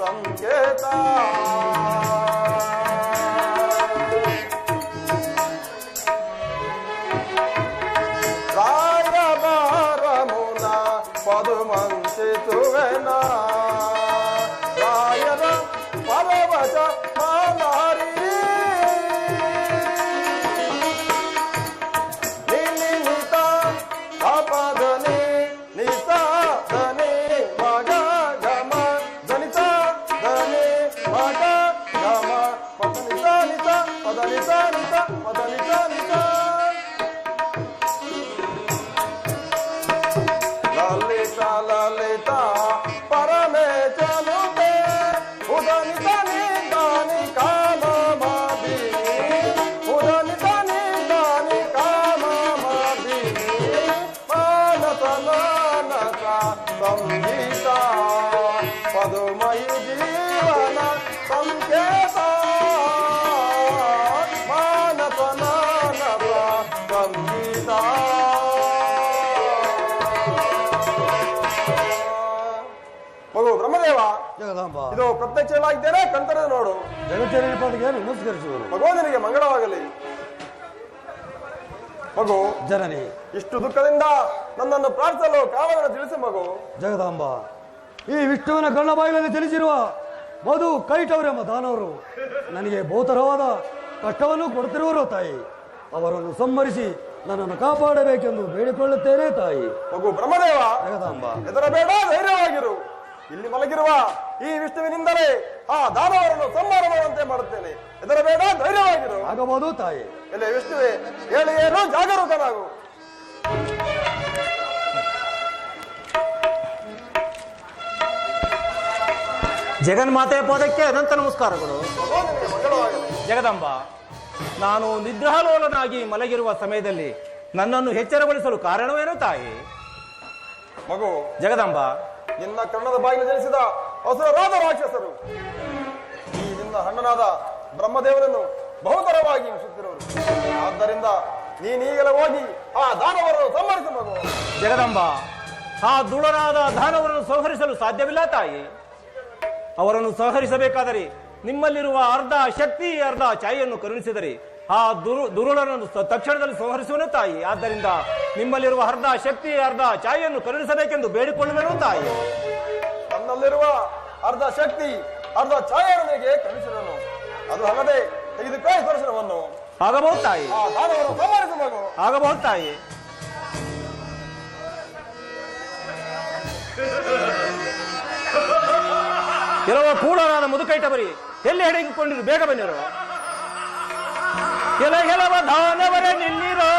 ಸಂಕೇತ. ರಾಯಬಾರಮುನ ಪದುಮಂಚಿಸುವೆನ ರಾಯನ ಪರವಶ ಮಾಲಾರಿ. ನಿತ ಅಪಧನಿ ನಿತ ಧನಿ ಮಗ ಗಮ ಧನಿತ ಧನಿ ಮಗ ಗಮ ಪದನಿತ ನಿತ ಪದನಿತ ನಿತ ಪದನಿತ ನಿತ. ಲಲಿತ ಲಲಿತ ಪರಮೇ ಚಲುತೆ ಉದನಿತ ನಿದಾನಿ ಕಾಮ ಮಾದಿನಿ. ಉದನಿತ ನಿದಾನಿ ಕಾಮ ಮಾದಿನಿ. ಮಾನಸ ನಾನಸ ಸಂಗೀತ ಪದುಮಯಿ ಜೀವನ ಸಂಕೇತ. ಮಾನಸ ನಾನಸ ಸಂಗೀತ. ಮಗು ಬ್ರಹ್ಮದೇವ, ಜಗದಾಂಬ ಇದು ಪ್ರತ್ಯಕ್ಷವಾಗಿದ್ದೇನೆ ಕಂತರದ ನೋಡು. ಜಗತ್ತಿನ ಪಾದಕ್ಕೆ ನಮಸ್ಕರಿಸುವರು. ಮಗು ನಿನಗೆ ಮಂಗಳವಾಗಲಿ. ಮಗು ಜನನಿ ಇಷ್ಟು ದುಃಖದಿಂದ ನನ್ನನ್ನು ಪ್ರಾರ್ಥಿಸಲು ಕಾರಣವನ್ನು ತಿಳಿಸಿ ಮಗು. ಜಗದಾಂಬ, ಈ ವಿಷ್ಣುವಿನ ಕಣ್ಣ ಬಾಯಿನಲ್ಲಿ ತಿಳಿಸಿರುವ ಮಧು ಕೈಟವರೆಂಬ ದಾನವರು ನನಗೆ ಬಹುತರವಾದ ಕಷ್ಟವನ್ನು ಕೊಡುತ್ತಿರುವರು ತಾಯಿ. ಅವರನ್ನು ಸಂಹರಿಸಿ ನನ್ನನ್ನು ಕಾಪಾಡಬೇಕೆಂದು ಬೇಡಿಕೊಳ್ಳುತ್ತೇನೆ ತಾಯಿ. ಮಗು ಬ್ರಹ್ಮದೇವ, ಜಗದಾಂಬ ಹೆದರಬೇಡ, ಧೈರ್ಯವಾಗಿರು. ಇಲ್ಲಿ ಮಲಗಿರುವ ಈ ವಿಷ್ಣುವಿನಿಂದಲೇ ಆ ದಾನವರನ್ನು ಸಂಹಾರ ಮಾಡುವಂತೆ ಮಾಡುತ್ತೇನೆ. ಹೆದರಬೇಡ, ಧೈರ್ಯವಾಗಿರು. ಆಗಬಹುದು ತಾಯಿ. ಎಲೆ ವಿಷ್ಣುವೆ, ಹೇಳಿ ಏನು, ಜಾಗರೂಕನಾಗು. ಜಗನ್ಮಾತೆಯ ಪದಕ್ಕೆ ಅನಂತ ನಮಸ್ಕಾರಗಳು. ಮಗು ನಿನಗೆ ಮಂಗಳವಾಗಲಿ. ಜಗದಂಬ, ನಾನು ನಿದ್ರಾಲೋಲನಾಗಿ ಮಲಗಿರುವ ಸಮಯದಲ್ಲಿ ನನ್ನನ್ನು ಎಚ್ಚರಗೊಳಿಸಲು ಕಾರಣವೇನು ತಾಯಿ? ಮಗು ಜಗದಂಬ, ನಿನ್ನ ಕರ್ಣದ ಬಾಯಿನ ಜನಿಸಿದ ಅಸುರರಾದ ರಾಕ್ಷಸರು ಈ ನಿನ್ನ ಅಣ್ಣನಾದ ಬ್ರಹ್ಮದೇವನನ್ನು ಬಹುತರವಾಗಿ ಹಿಂಸಿಸುತ್ತಿರುವರು. ಆದ್ದರಿಂದ ನೀನೀಗಲೇ ಹೋಗಿ ಆ ದಾನವರನ್ನು ಸಂಹರಿಸು ಮಗು. ಜಗದಂಬ, ಆ ದುಳರಾದ ದಾನವರನ್ನು ಸಂಹರಿಸಲು ಸಾಧ್ಯವಿಲ್ಲ ತಾಯಿ. ಅವರನ್ನು ಸಂಹರಿಸಬೇಕಾದರೆ ನಿಮ್ಮಲ್ಲಿರುವ ಅರ್ಧ ಶಕ್ತಿ ಅರ್ಧ ಛಾಯೆಯನ್ನು ಕರುಣಿಸಿದರೆ ಆ ದುರುಳನನ್ನು ತಕ್ಷಣದಲ್ಲಿ ಸಂಹರಿಸುವನು ತಾಯಿ. ಆದ್ದರಿಂದ ನಿಮ್ಮಲ್ಲಿರುವ ಅರ್ಧ ಶಕ್ತಿ ಅರ್ಧ ಛಾಯೆಯನ್ನು ಕರುಣಿಸಬೇಕೆಂದು ಬೇಡಿಕೊಳ್ಳುವೆನು ತಾಯಿ. ನನ್ನಲ್ಲಿರುವ ಅರ್ಧ ಶಕ್ತಿ ಅರ್ಧ ಛಾಯೆಯೊಂದಿಗೆ ಕರುಣಿಸಿದನು. ಅದು ಅಲ್ಲದೆ ತೆಗೆದುಕೋ ದರ್ಶನವನ್ನು. ಆಗಬಹುದು ತಾಯಿ. ಆ ದಾನವನ್ನು ಸಂಹರಿಸು ಮಗು. ಆಗಬಹುದು ತಾಯಿ. ಕೆಲವು ಕೂಡಲಾದ ಮುದುಕೈಟ ಬರಿ ಎಲ್ಲಿ ಹಿಡಿದುಕೊಂಡಿರು, ಬೇಗ ಬನ್ನಿರು. ಕೆಲವ ದಾನವರ ನಿಲ್ಲಿರೋ,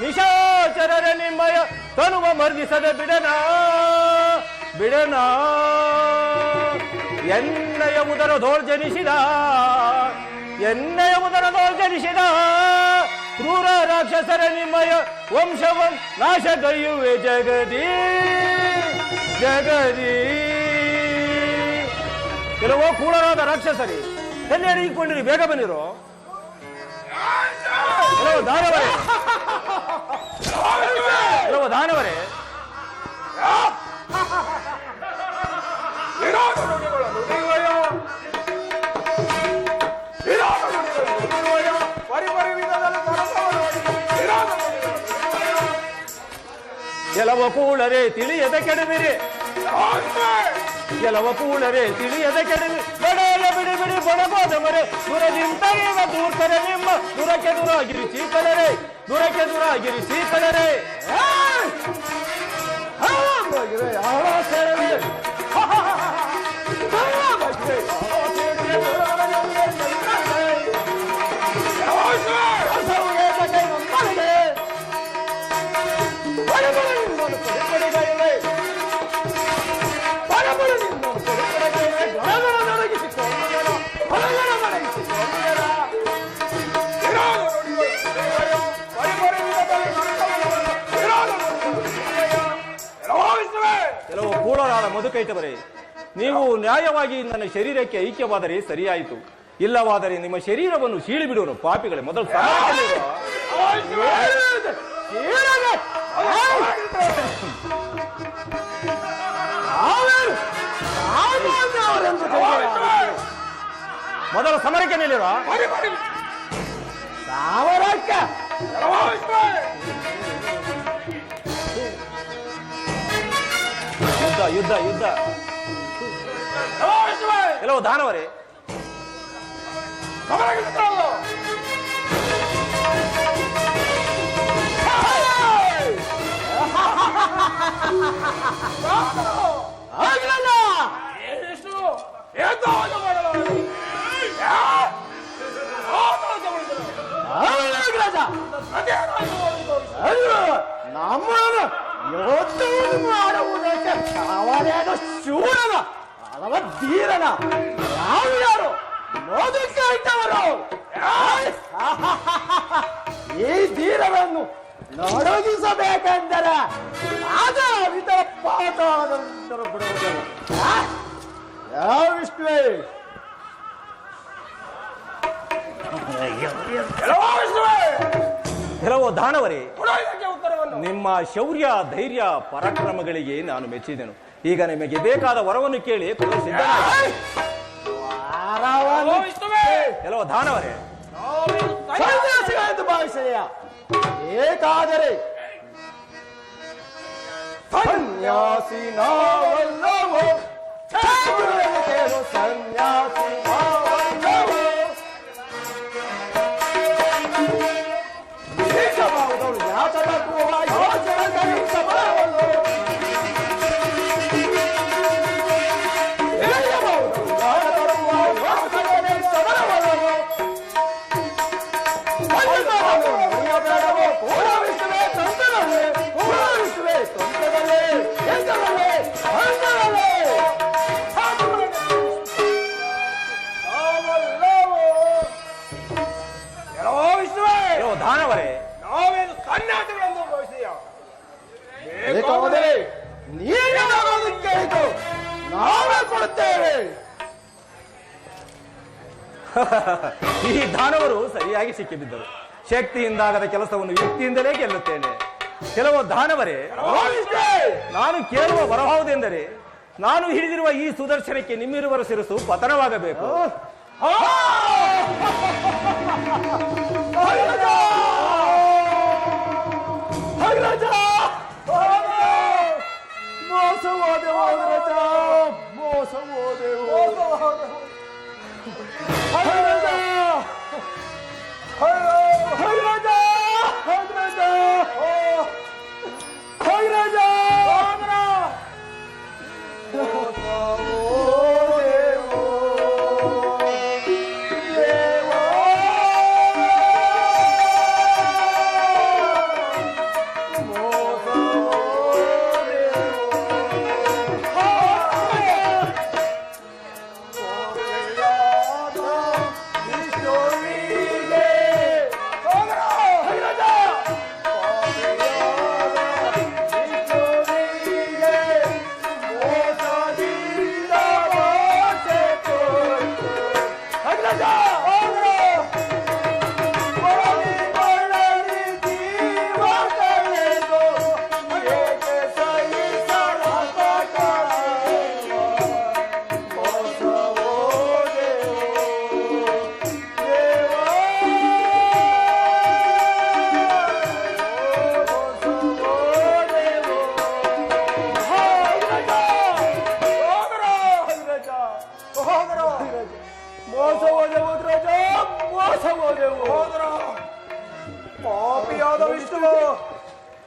ನಿಶಾಚರರ ನಿಮ್ಮಯ ತನುವ ಮರ್ದಿಸದೆ ಬಿಡನ ಬಿಡನ. ಎನ್ನಯ ಉದರ ದೌರ್ಜನಿಸಿದ, ಎನ್ನಯ ಉದರ ದೌರ್ಜನಿಸಿದ ಕ್ರೂರ ರಾಕ್ಷಸರ ನಿಮ್ಮಯ ವಂಶವಂ ನಾಶಗೈಯುವೆ ಜಗದಿ ಜಗದಿ. ಕೆಲವು ಕೂಡಲಾದ ರಾಕ್ಷಸರಿ ಎಲ್ಲಿ ಅಡಗಿಕೊಂಡಿರಿ, ಬೇಗ ಬನ್ನಿರು. ಕೆಲವು ದಾನವರೇ, ಕೆಲವು ದಾನವರೇ, ನುಡಿಗಳ ನುಡಿವಯ ಕೆಲವ ಕೂಳರೆ ತಿಳಿಯದ ಕೆಡವಿರಿ, ಕೆಲವ ಕೂಳರೆ ತಿಳಿಯದ ಕೆಡವಿ ಬಡಲ ಬಿಡಿ ಬಿಡಿ ಬಡಗೋದ ಮರೆ ದುರದಿಂದ ಈಗ ದೂರ್ತಾರೆ ನಿಮ್ಮ ದುರಕ್ಕೆ ದುರಾಗಿರಿ ಚೀಕಲರೆ, ದುರಕ್ಕೆ ದುರಾಗಿರಿ ಚೀಕಲರೆ. ಕೆಲವು ಕೂಳರಾದ ಮಧುಕೈಟವರೇ, ನೀವು ನ್ಯಾಯವಾಗಿ ನನ್ನ ಶರೀರಕ್ಕೆ ಐಕ್ಯವಾದರೆ ಸರಿಯಾಯಿತು, ಇಲ್ಲವಾದರೆ ನಿಮ್ಮ ಶರೀರವನ್ನು ಸೀಳಿ ಬಿಡುವರು ಪಾಪಿಗಳೇ. ಮೊದಲು ಮೊದಲು ಸಮರಕ್ಕೆ ನಿಲ್ಲಿರುವ ಯುದ್ಧ ಯುದ್ಧ ಯುದ್ಧ. ಕೆಲವು ದಾನವರೇ, ನಮ್ಮನ್ನು ಯೋಧವನ್ನು ಮಾಡುವುದಕ್ಕೆ ಅವರೇನು ಶೂರನ ಅಥವಾ ಧೀರನ? ನಾವು ಯಾರು? ಮಧುಕೈಟವರು. ಈ ಧೀರವನ್ನು ನಡಗಿಸಬೇಕೆಂದರೆ ಆಗ ವಿಧ ಪಾಠ ಬಿಡುವುದಿಲ್ಲ. ಯಾವ ವಿಷ್ಣುವೇ? ಕೆಲವು ದಾನವರೇ, ನಿಮ್ಮ ಶೌರ್ಯ ಧೈರ್ಯ ಪರಾಕ್ರಮಗಳಿಗೆ ನಾನು ಮೆಚ್ಚಿದೆನು. ಈಗ ನಿಮಗೆ ಬೇಕಾದ ವರವನ್ನು ಕೇಳಿ ಸಿದ್ಧನಾಗಿ. ಕೆಲವು ದಾನವರೇ, ಸನ್ಯಾಸಿಗಳೆಂದು ಭಾವಿಸಿದೆಯಾ? ಏಕಾದರೆ ಸನ್ಯಾಸಿ ನಾವಲ್ಲವೋ, ಸನ್ಯಾಸಿ ನಾವಲ್ಲವೋ. ದೇಶವಾದವಳು ಯಾತನಕ್ಕುವ ಯೋಚನೆ ಸಬಲವಲ್ಲೋ, ದೇಶವಾದವಳು ಯಾತನಕ್ಕುವ ಯೋಚನೆ ಸಬಲವಲ್ಲೋ. ಬೇಡವೋ ಪೂರವಿಸುವೆ ತೊಂದರವೇ, ಪೂರವಿಸುವೆ ತೊಂದರವೇ, ಎಂದರವೇ ಅಂದರವೇ. ದಾನವರೇ, ನಾವೇನು ಸನ್ಯಾಸಿಗಳೆಂದು ಭಾವಿಸಿದೆಯ? ಬೇಕಾದರೆ ನೀವೇ ಕೇಳಿತು, ನಾವೇ ಕೊಡುತ್ತೇವೆ. ಈ ದಾನವರು ಸರಿಯಾಗಿ ಸಿಕ್ಕಿಬಿದ್ದರು. ಶಕ್ತಿಯಿಂದಾಗದ ಕೆಲಸವನ್ನು ಯುಕ್ತಿಯಿಂದಲೇ ಗೆಲ್ಲುತ್ತೇನೆ. ಕೆಲವು ದಾನವರೇ, ನಾನು ಕೇಳುವ ವರಹವುದೆಂದರೆ ನಾನು ಹಿಡಿದಿರುವ ಈ ಸುದರ್ಶನಕ್ಕೆ ನಿಮ್ಮಿರುವರ ಶಿರಸ್ಸು ಪತನವಾಗಬೇಕು. ಮೋಸ ಹೋದೆವು ಧ್ವಜ, ಮೋಸ ಹೋದೆವು. ಹೋದ್ರ ಪಾಪಿಯಾದ ವಿಷ್ಣುವು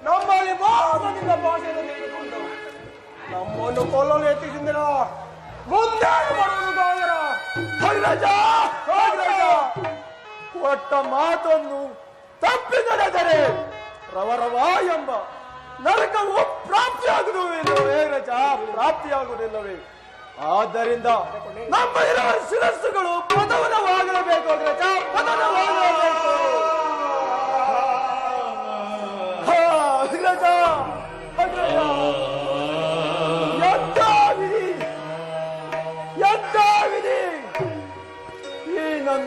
ನಮ್ಮಲ್ಲಿ ಮೋಸದಿಂದ ಭಾಷೆಯನ್ನು ತೆಗೆದುಕೊಂಡು ನಮ್ಮನ್ನು ಕೊಲ್ಲಲು ಯತ್ನಿಸಿದ ಮುಂದೆ ಮಾಡುವುದು ಗೋದರ. ಕೊಟ್ಟ ಮಾತನ್ನು ತಪ್ಪಿ ನಡೆದರೆ ರವರವ ಎಂಬ ನರಕವು ಪ್ರಾಪ್ತಿಯಾಗುವುದಿಲ್ಲವೇ ರಜ, ಪ್ರಾಪ್ತಿಯಾಗುವುದಿಲ್ಲವೇ? ಆದ್ದರಿಂದ ನಮ್ಮ ಶಿರಸ್ಸುಗಳು ಪತನವಾಗಲೇಬೇಕು ರಜ, ಪತನವಾಗಲೇಬೇಕು. ಎಂತ ವಿಧಿ ಈ ನನ್ನ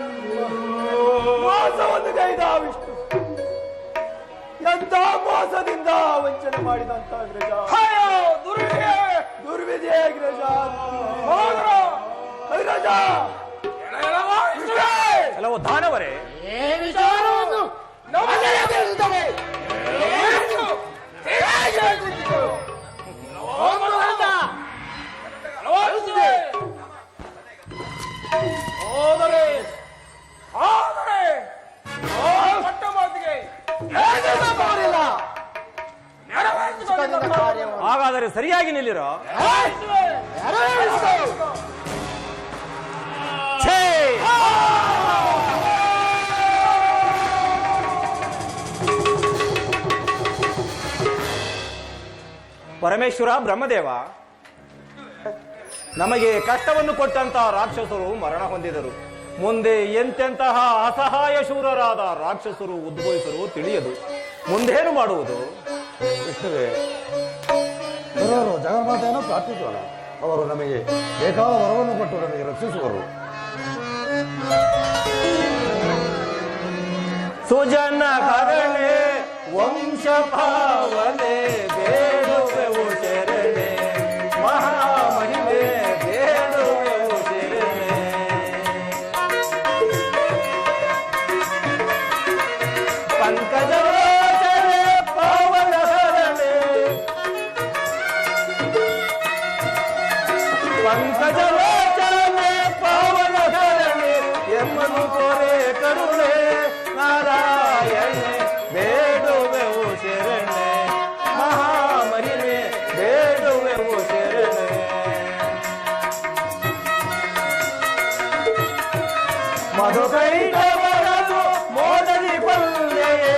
ಮೋಸವನ್ನು ಗೈದ ವಿಷ್ಣು, ಎಂತ ಮೋಸದಿಂದ ವಂಚನೆ ಮಾಡಿದಂತ ಅಗ್ರಜ. ದುರ್ವಿಧಿ ಅಗ್ರಜ. ಅಗ್ರಜ ಕೆಲವು ದಾನವರೇ, ಹಾಗಾದರೆ ಸರಿಯಾಗಿ ನಿಲ್ಲಿರೋ. ಪರಮೇಶ್ವರ ಬ್ರಹ್ಮದೇವ, ನಮಗೆ ಕಷ್ಟವನ್ನು ಕೊಟ್ಟಂತಹ ರಾಕ್ಷಸರು ಮರಣ ಹೊಂದಿದರು. ಮುಂದೆ ಎಂತೆಂತಹ ಅಸಹಾಯ ಶೂರರಾದ ರಾಕ್ಷಸರು ಉದ್ಭವಿಸರು ತಿಳಿಯದು. ಮುಂದೇನು ಮಾಡುವುದು? ವಿಷ್ಣುವೇ, ಜಗನ್ಮಾತೆಯನ್ನು ಪ್ರಾರ್ಥಿಸೋಣ. ಅವರು ನಮಗೆ ಬೇಕಾದ ವರವನ್ನು ಕೊಟ್ಟು ನಮಗೆ ರಕ್ಷಿಸುವರು. ಸುಜನ ಕರಣೆ ವಂಶ ಪಾವನೆ ಬೇಡುವೆವು ಶರಣೆ, ಮಹಾಮಹಿಮೆ ಬೇಡುವೆವು ಶರಣೆ. ಪಂಕಜಲೋಚನೆ ಪಾವನ ಹರಣೆ, ಪಂಕಜಲೋಚನೆ ಪಾವನ ಹರಣೆ, ಎಮ್ಮನು ಕೋರೆ ಕರುಣೆ ನಾರಾಯಣೆ ಬೇಡುವೆವು ಶರಣೆ, ಮಹಾಮಹಿಮೆ ಬೇಡುವೆವು ಶರಣೆ. ಮಧುಕೈಟವರನು ಮೋದರಿ ಪಲ್ಲೆಯೇ,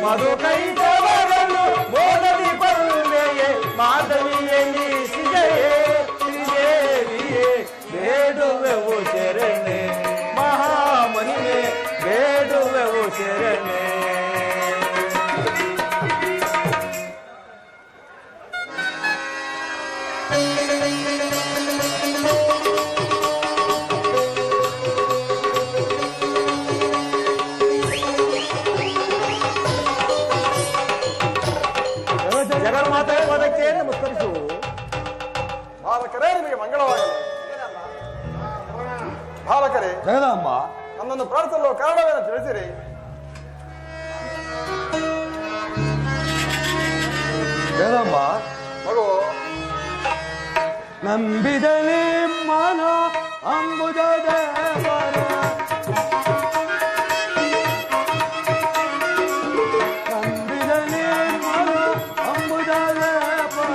ಮಧುಕೈಟವರನು ಮೋದರಿ ಪಲ್ಲೆಯೇ, ಮಾಧವಿಯೇ ನೀಸಿದೆಯೇ ಶ್ರೀದೇವಿಯೇ ಬೇಡುವೆವು ಶರಣೆ, ಮಹಾಮಹಿಮೆ ಬೇಡುವೆವು ಶರಣೆ. ಜಗನ್ಮಾತೆಯ ಪದಕ್ಕೆ ನಮಸ್ಕರಿಸು. ಬಾಲಕರೇ, ನಿಮಗೆ ಮಂಗಳವಾಗಲಿ. ಬಾಲಕರೇ, ಜಗದಾಂಬ, ನನ್ನನ್ನು ಪ್ರಾರ್ಥಿಸಲು ಕಾರಣವೇನು ತಿಳಿಸಿರಿ. ಜಗದಾಂಬ, ಮಗು ನಂಬಿದಲಿ ಮನ ಅಂಬುಜ ದೇವರ, ನಂಬಿದಲಿ ಮನ ಅಂಬುಜ ದೇವರ,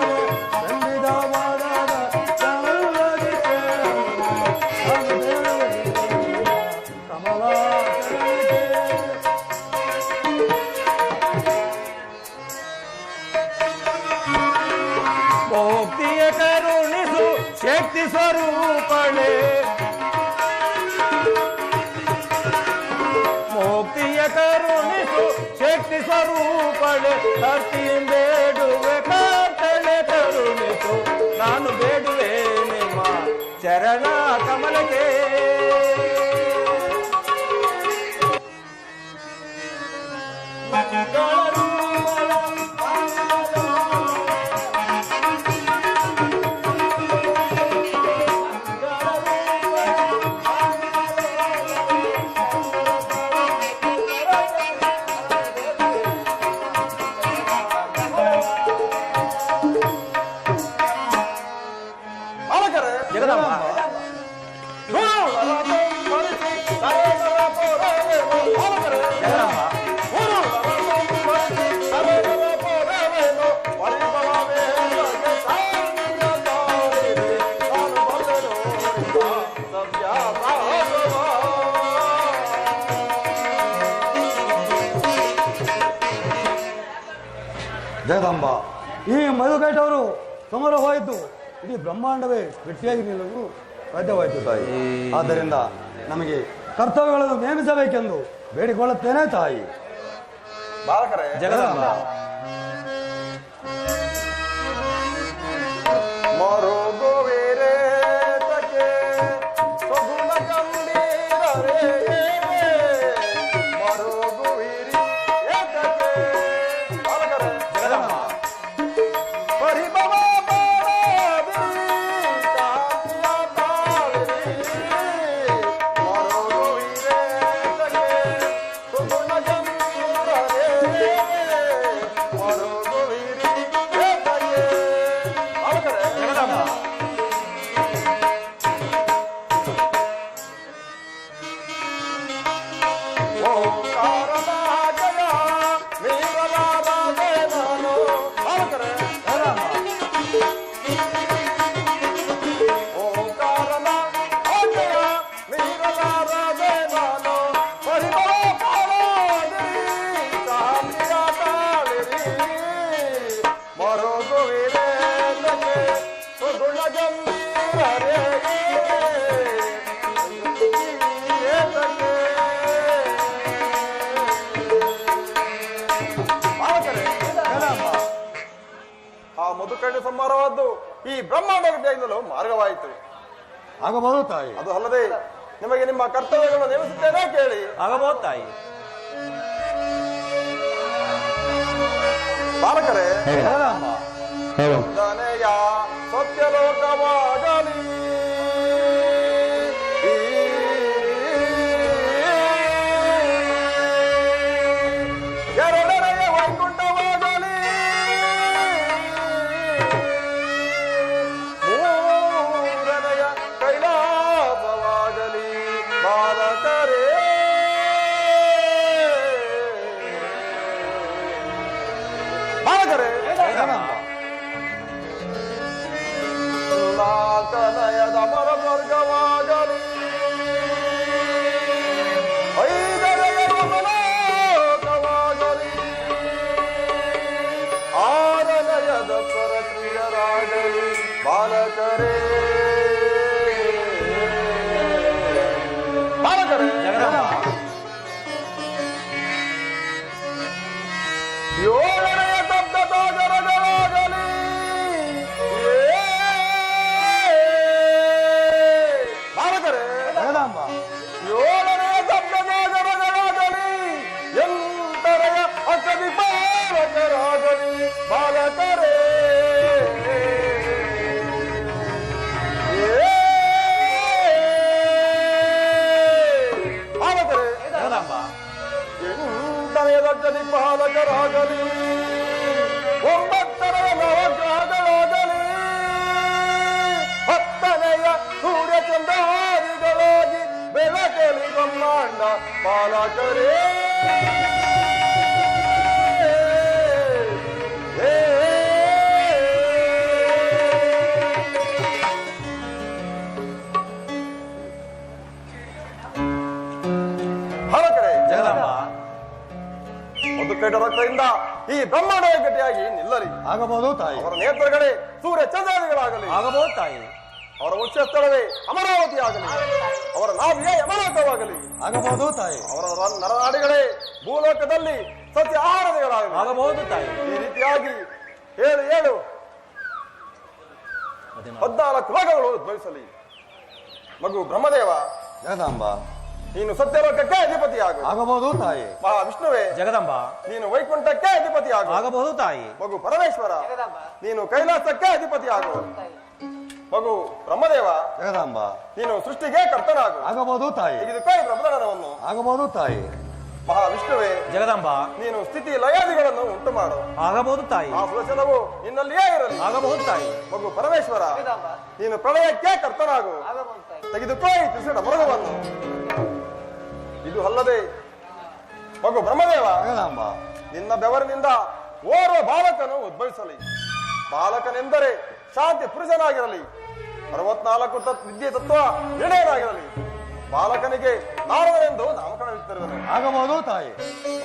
ನಂಬಿದ ಮರದ ಚಲವದಿಕೆ ಕಮಲ ಮುಕ್ತಿಯ ಕರುಣಿಸು ಶಕ್ತಿ ಸ್ವರೂಪಣೆ, ಮುಕ್ತಿಯ ಕರುಣಿಸು ಶಕ್ತಿ ಸ್ವರೂಪಣೆ, ಭಕ್ತಿ ಬೇಡುವೆ ಕಾತಳೆ ಕರುಣಿಸು, ನಾನು ಬೇಡುವೆ ನಿಮ್ಮ ಚರಣ ಕಮಲಕ್ಕೆ. ಜಗದಂಬ ಜಗದಂಬ ಜಗದಂಬ, ಈ ಮಧುಕೈಟವರು ಸಮರವಾಯಿತು, ಇಡೀ ಬ್ರಹ್ಮಾಂಡವೇ ಗಟ್ಟಿಯಾಗಿ ನಿಲ್ಲಲು ಸಾಧ್ಯವಾಯಿತು ತಾಯಿ. ಆದ್ದರಿಂದ ನಮಗೆ ಕರ್ತವ್ಯಗಳನ್ನು ನೇಮಿಸಬೇಕೆಂದು ಬೇಡಿಕೊಳ್ಳುತ್ತೇನೆ ತಾಯಿ. ಬಾಲಕರೇ, ಜಗದಂಬ ಮರುಗುವಿರೆ ತಕೆ ಸಗುಣ ಗಂಭೀರರೇ ಮರುಗುವಿರಿ ಏತಕೆ. ಬಾಲಕರೇ, ಜಗದಂಬ ಪರಿಭವ ಮಾಡದಿರಿ ಶಾಂತಿಯ ತಾಳಿರಿ ಮರುಗುವಿರೆ ತಕೆ ಸಗುಣ ಗಂಭೀರರೇ ಮರುಗುವಿರಿ ಏತಕೆ. ಬಾಲಕರೇ, ಜಗದಂಬ ಓಂಕಾರದ ಜಯ ನೀರಲಾರದೆ ನಾನು. ಬಾಲಕರೇ, ಓಂಕಾರದ ಜಯ ನೀರಲಾರದೆ ನಾನು. ಪರಿಮಳ ಪಾಡದಿರಿ ಶಾಂತಿಯ ತಾಳಿರಿ ಮರುಗುವಿರೆ ತಕೆ ಸುಗುಣ ಗಂಭೀರರೇ ಏತಕೆ. ಬಾಲಕರೇ, ಆ ಮಧುಕೈಟ ಸಂಹಾರವಾದ್ದು ಈ ಬ್ರಹ್ಮಾಂಡ ಗಟ್ಟಿಯಾಗಿಂದಲೂ ಮಾರ್ಗವಾಯಿತು. ಆಗಬಹುದು ತಾಯಿ. ಅದು ಅಲ್ಲದೆ ನಿಮಗೆ ನಿಮ್ಮ ಕರ್ತವ್ಯಗಳನ್ನು ನೇಮಿಸುತ್ತೇನೆ ಕೇಳಿ. ಆಗಬಹುದು ತಾಯಿ. ಬಾಲಕರೇ, ಜಗದಂಬ ಧನೆಯ ಸತ್ಯಲೋಕವಾಗಲಿ ಎರಡನೆಯ ವೈಕುಂಠವಾಗಲಿ ಮೂರನೆಯ ಕೈಲಾಸವಾಗಲಿ ಬಾಲಕರೇ. ಬಾಲಕರೇ, ಜಗದಂಬ ನಾಲ್ಕನೆಯದ ಮರ ಸ್ವರ್ಗವಾಗಲಿ ಐದನೆಯ ಲೋಕವಾಗಲಿ ಆರನೆಯದ ಪರಕ್ರಿಯರಾಗಲಿ ಬಾಲಕರೇ. ಬಾಲಕರೇ, ಜಗದಂಬ ಏಳನೆಯ ಶಬ್ದಸಾಗರಗಳಾಗಲಿ ಬಾಲಕರೇ, ಜಗದಂಬ ಏಳನೆಯ ಶಬ್ದಸಾಗರಗಳಾಗಲಿ ಎಂಟನೆಯ ಅಸದಿ ಪಾಲಕರಾಗಲಿ ಬಾಲಕರೇ. ಬಾಲಕರೇ, ಜಗದಂಬ ಎಂಟನೆಯ ದಕ್ಷದಿ ಪಾಲಕರಾಗಲಿ ಒಂಬತ್ತನೆಯ ನವಗ್ರಹಗಳಾಗಲಿ ಹತ್ತನೆಯ ಸೂರ್ಯಚಂದ್ರಾದಿಗಳಾಗಿ ಬೆಳಕಲಿ ಬ್ರಹ್ಮಾಂಡ ಬಾಲಕರೇ. ಬಾಲಕರೇ, ಜಗದಂಬ ಮಧುಕೈಟ ರಕ್ತದಿಂದ ಈ ಬ್ರಹ್ಮಾಂಡ ಗಟ್ಟಿಯಾಗಿ ನಿಲ್ಲಲಿ. ಆಗಬಹುದು ತಾಯಿ. ಅವರ ನೇತ್ರಗಳೇ ಸೂರ್ಯ ಚಂದ್ರಾದಿಗಳಾಗಲಿ ಆಗಬಹುದು ತಾಯಿ. ಅವರ ವಕ್ಷಸ್ಥಳವೇ ಅಮರಾವತಿ ಆಗಲಿ ಅವರ ನಾಭಿಯೇ ಯಮಲೋಕವಾಗಲಿ ಆಗಬಹುದು ತಾಯಿ. ಅವರ ನರನಾಡಿಗಳೇ ಭೂಲೋಕದಲ್ಲಿ ಸತ್ಯ ಆಹಾರಗಳಾಗಲಿ ಆಗಬಹುದು ತಾಯಿ. ಈ ರೀತಿಯಾಗಿ 7 14 ಲೋಕಗಳು ಉದ್ಭವಿಸಲಿ. ಮಗು ಬ್ರಹ್ಮದೇವ, ಜಗದಂಬ ನೀನು ಸತ್ಯಲೋಕಕ್ಕೆ ಅಧಿಪತಿಯಾಗು. ಆಗಬಹುದು ತಾಯಿ. ಮಹಾವಿಷ್ಣುವೇ, ಜಗದಂಬ ನೀನು ವೈಕುಂಠಕ್ಕೆ ಅಧಿಪತಿಯಾಗು. ಆಗಬಹುದು ತಾಯಿ. ಮಗು ಪರಮೇಶ್ವರ, ನೀನು ಕೈಲಾಸಕ್ಕೆ ಅಧಿಪತಿಯಾಗು. ಮಗು ಬ್ರಹ್ಮದೇವ, ಜಗದಂಬ ನೀನು ಸೃಷ್ಟಿಗೆ ಕರ್ತನಾಗು. ಆಗಬಹುದು ತಾಯಿ. ತೆಗೆದುಕೋ ಈ ಬ್ರಹ್ಮಧನವನ್ನು. ಆಗಬಹುದು ತಾಯಿ. ಮಹಾವಿಷ್ಣುವೇ, ಜಗದಂಬ, ನೀನು ಸ್ಥಿತಿ ಲಯಾದಿಗಳನ್ನು ಉಂಟು ಮಾಡು. ಆಗಬಹುದು ತಾಯಿ, ಆ ಸುದರ್ಶನವು ನಿನ್ನಲ್ಲಿಯೇ ಇರಲಿ. ಆಗಬಹುದು ತಾಯಿ. ಮಗು ಪರಮೇಶ್ವರ, ನೀನು ಪ್ರಳಯಕ್ಕೆ ಕರ್ತನಾಗು. ತೆಗೆದುಕೋ ಈ ತ್ರಿಶೂಲ ಮೃಗವನ್ನು. ಇದು ಅಲ್ಲದೆ ಮಗು ಬ್ರಹ್ಮದೇವ, ನಿನ್ನ ಬೆವರಿನಿಂದ ಓರ್ವ ಬಾಲಕನು ಉದ್ಭವಿಸಲಿ. ಬಾಲಕನೆಂದರೆ ಶಾಂತಿ ಪುರುಷನಾಗಿರಲಿ, 64 ವಿದ್ಯೆ ತತ್ವ ನಿರ್ಣಯನಾಗಿರಲಿ. ಬಾಲಕನಿಗೆ ನಾರದನೆಂದು ನಾಮಕರಣವಿತ್ತಿರುವನು. ಆಗಬಹುದು ತಾಯಿ.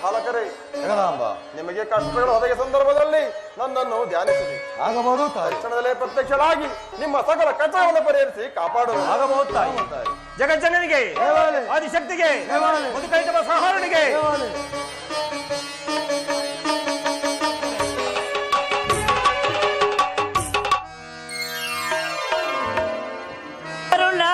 ಬಾಲಕರೇ, ಜಗದಾಂಬ, ನಿಮಗೆ ಕಷ್ಟಗಳು ಒದಗಿದ ಸಂದರ್ಭದಲ್ಲಿ ನನ್ನನ್ನು ಧ್ಯಾನಿಸಿರಿ. ಆಗಬಹುದು ತಾಯಿ. ತಕ್ಷಣದಲ್ಲೇ ಪ್ರತ್ಯಕ್ಷರಾಗಿ ನಿಮ್ಮ ಸಕಲ ಕಷ್ಟಗಳನ್ನು ಪರಿಹರಿಸಿ ಕಾಪಾಡುವ. ಆಗಬಹುದು ತಾಯಿ. ಜಗಜ್ಜನನಿಗೆ, ಆದಿಶಕ್ತಿಗೆ, ಮಧುಕೈಟವ ಸಂಹಾರಣಿಗೆ. ಕರುಣಾ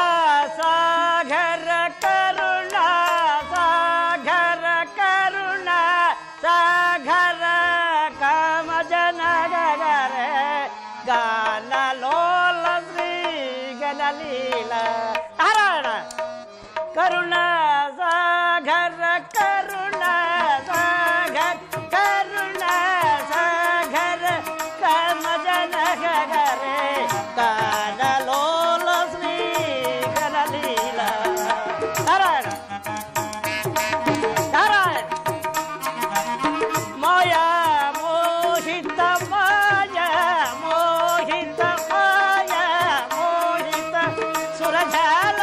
ಸಾಗರ ಕರುಣಾ ಸಾಗರ ಕರುಣಾ ಸಾಗರ ಕಮಜನಗರೆ ಕಾನಲೋಲ ಶ್ರೀ ಗಣಲೀಲ. ನಾರಾಯಣ ನಾರಾಯಣ. ಮಾಯಾ ಮೋಹಿತ ಮಾಯಾ ಮೋಹಿತ ಮಾಯಾ ಮೋಹಿತ ಸುರಜಾಲ.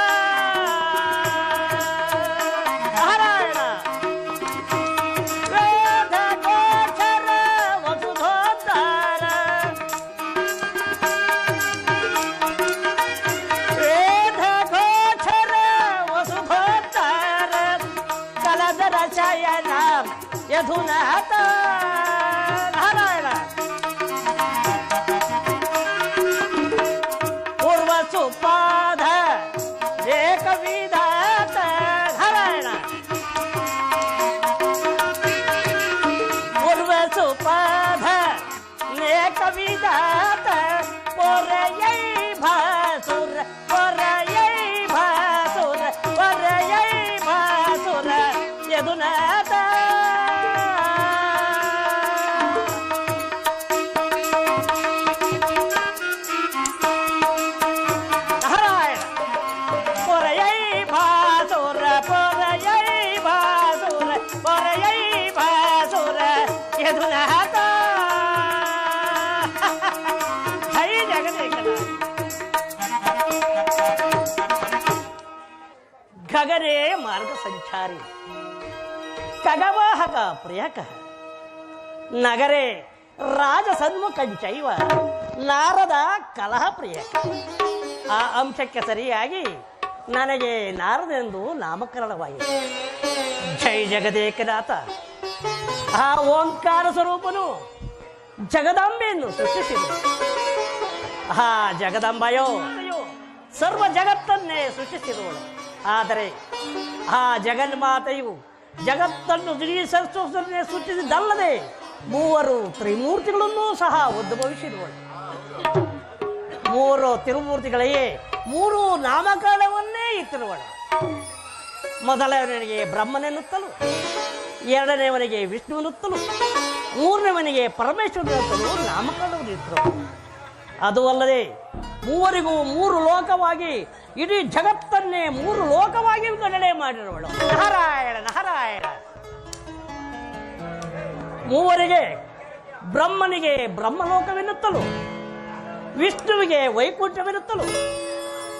ಯಧುನಾಥ ನಾರಾಯಣ. ಪೂರ್ವ ಸುಪಾಧ ಏಕ ವಿಧಾತ ನಾರಾಯಣ. ಪೂರ್ವ ಸುಪಾಧ ಏಕ ವಿಧಾತ ಪೊರೆಯೈ ಭಾಸುರ ಪೊರೆಯೈ ಭಾಸುರ ಪೊರೆಯೈ ಭಾಸುರ ಯಧುನಾಥ. ಗಗನೇ ಮಾರ್ಗ ಸಂಚಾರಿ ಖಗವಾಹಕ ಪ್ರಿಯಕ ನಗರೇ ರಾಜ ಸನ್ಮುಖಂಚೈವ ನಾರದ ಕಲಹ ಪ್ರಿಯಕ. ಆ ಅಂಶಕ್ಕೆ ಸರಿಯಾಗಿ ನನಗೆ ನಾರದೆಂದು ನಾಮಕರಣವಾಯಿತು. ಜೈ ಜಗದೇಕನಾಥ. ಆ ಓಂಕಾರ ಸ್ವರೂಪನು ಜಗದಾಂಬೆಯನ್ನು ಸೃಷ್ಟಿಸಿದರು. ಆ ಜಗದಾಂಬೆಯೋ ಸರ್ವ ಜಗತ್ತನ್ನೇ ಸೃಷ್ಟಿಸಿದವಳು. ಆದರೆ ಆ ಜಗನ್ಮಾತೆಯು ಜಗತ್ತನ್ನು ಸೃಷ್ಟಿಸಿದ್ದಲ್ಲದೆ ಮೂವರು ತ್ರಿಮೂರ್ತಿಗಳನ್ನೂ ಸಹ ಉದ್ಭವಿಸಿದವಳು. ಮೂರು ತಿರುಮೂರ್ತಿಗಳಿಗೆ ಮೂರು ನಾಮಕರಣವನ್ನೇ ಇತ್ತಿರುವಳು. ಮೊದಲನೆಯವನಿಗೆ ಬ್ರಹ್ಮನೆನ್ನುತ್ತಲು, ಎರಡನೆಯವನಿಗೆ ವಿಷ್ಣುವನ್ನುತ್ತಲು, ಮೂರನೆಯವನಿಗೆ ಪರಮೇಶ್ವರನೆನ್ನುತ್ತಲು ನಾಮಕರಣವನ್ನು ಇತ್ತರು. ಅದು ಅಲ್ಲದೆ ಮೂವರಿಗೂ ಮೂರು ಲೋಕವಾಗಿ ಇಡೀ ಜಗತ್ತನ್ನೇ ಮೂರು ಲೋಕವಾಗಿ ಗಣನೆ ಮಾಡಿರುವಳು. ನಾರಾಯಣ ನಾರಾಯಣ. ಮೂವರಿಗೆ ಬ್ರಹ್ಮನಿಗೆ ಬ್ರಹ್ಮಲೋಕವೆನ್ನುತ್ತಲು, ವಿಷ್ಣುವಿಗೆ ವೈಕುಂಠವೆನ್ನುತ್ತಲು,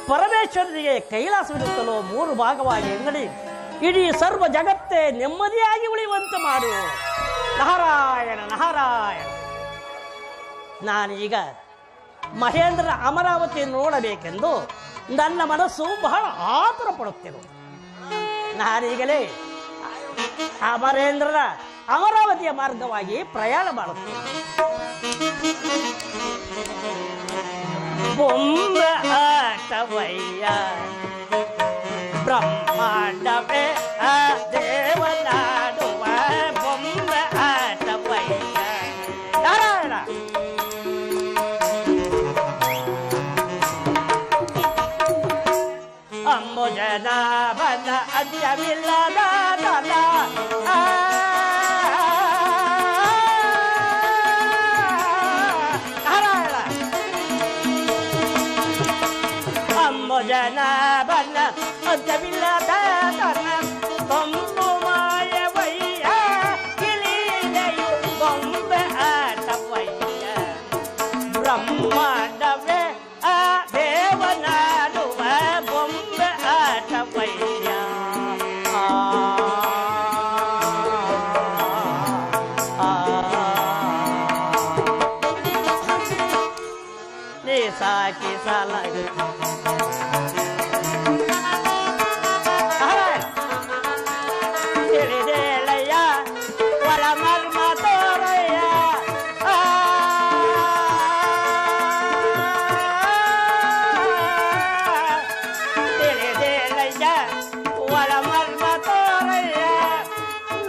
ಪರಮೇಶ್ವರನಿಗೆ ಕೈಲಾಸವೆನ್ನುತ್ತಲು ಮೂರು ಭಾಗವಾಗಿ ಎಂಗಡಿ ಇಡೀ ಸರ್ವ ಜಗತ್ತೇ ನೆಮ್ಮದಿಯಾಗಿ ಉಳಿಯುವಂತೆ ಮಾಡು. ನಾರಾಯಣ ನಾರಾಯಣ. ನಾನೀಗ ಮಹೇಂದ್ರನ ಅಮರಾವತಿಯನ್ನು ನೋಡಬೇಕೆಂದು ನನ್ನ ಮನಸ್ಸು ಬಹಳ ಆತುರ ಪಡುತ್ತಿರು. ನಾನೀಗಲೇ ಅಮರೇಂದ್ರನ ಅಮರಾವತಿಯ ಮಾರ್ಗವಾಗಿ ಪ್ರಯಾಣ ಮಾಡುತ್ತೇನೆ. ಬೊಂಬ ಆಟವಯ್ಯ ಬ್ರಹ್ಮಾಂಡವೇ ಆ ದೇವನಾಡುವ ಬೊಂಬ ಆಟವಯ್ಯ. ನಾರಾಯಣ. ಅಂಬುಜ ಅಂಬುಜನಾಭನ ಅಂತ್ಯವಿಲ್ಲದ ತನ ಅಂಬುಜನಾಭನ ಅಂತ್ಯವಿಲ್ಲದ ತನ ಕೊಂಬು ಮಾಯವಯ್ಯ ಕಿಲೀಲೆಯು ಗೊಂಬೆ ಆಟವಯ್ಯ ಬ್ರಹ್ಮಾಂಡವೇ ಆ ದೇವನಾಡುವ ಬೊಂಬೆ ಆಟವಯ್ಯ ನೀ ಸಾಕಿ ಸಾಲಾಗಿ ತಿಳಿದೇಳಯ್ಯ ಒಳ ಮರ್ಮ ತೋರಯ್ಯ ತಿಳಿದೇಳಯ್ಯ ಒಳ ಮರ್ಮ ತೋರಯ್ಯ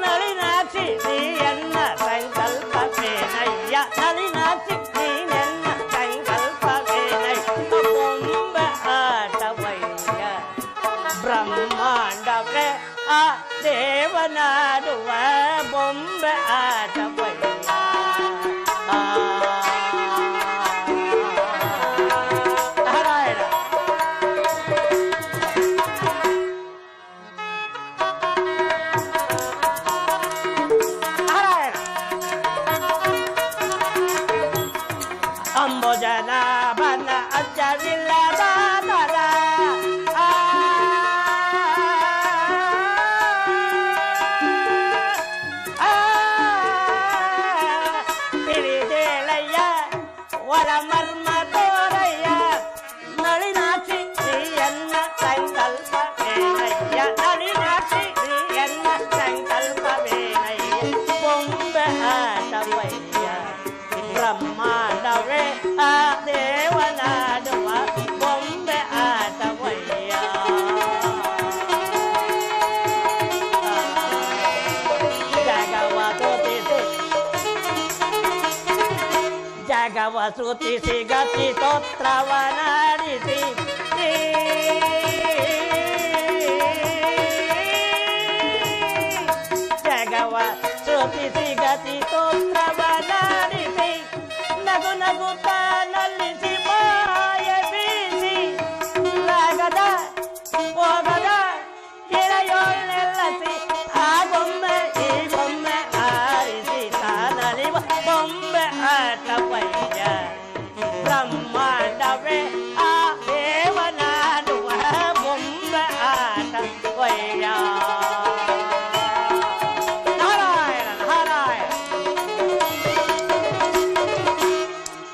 ನಳಿನಾಕ್ಷಿ ನೀಯನ್ನ ಸಂಕಲ್ಪವೇನಯ್ಯ ನಳಿನಾಕ್ಷಿ ನೀನೆನ್ನ ಸಂಕಲ್ಪವೇನಯ್ಯ ಬೊಂಬೆ ಆಟವಯ್ಯ ಬ್ರಹ್ಮಾಂಡವೇ ಆ ದೇವನಾಡುವ ಬೊಂಬೆ ಆಟವಯ್ಯ ನಾರಾಯಣ ನಾರಾಯಣ ಅಂಬುಜನಾಭನ ಅಂತ್ಯವಿಲ್ಲದ ನರ ತಿಳಿದೇಳಯ್ಯ ಒಳ ಮರ್ಮ ತೋರಯ್ಯ ನಳಿನಾಕ್ಷಿ ನೀಯನ್ನ ಸಂಕಲ್ಪವೇನಯ್ಯ ನಳಿನಾಕ್ಷಿ ನೀಯನ್ನ ಸಂಕಲ್ಪವೇನಯ್ಯ ಬೊಂಬೆ ಆಟವಯ್ಯ ಬ್ರಹ್ಮಾಂಡವೇ ಆ ದೇವನಾಡುವ ಬೊಂಬೆ ಆಟವಯ್ಯ ಜಗವ ಸ್ತುತಿಸಿ ಗತಿ ಸ್ತೋತ್ರವನ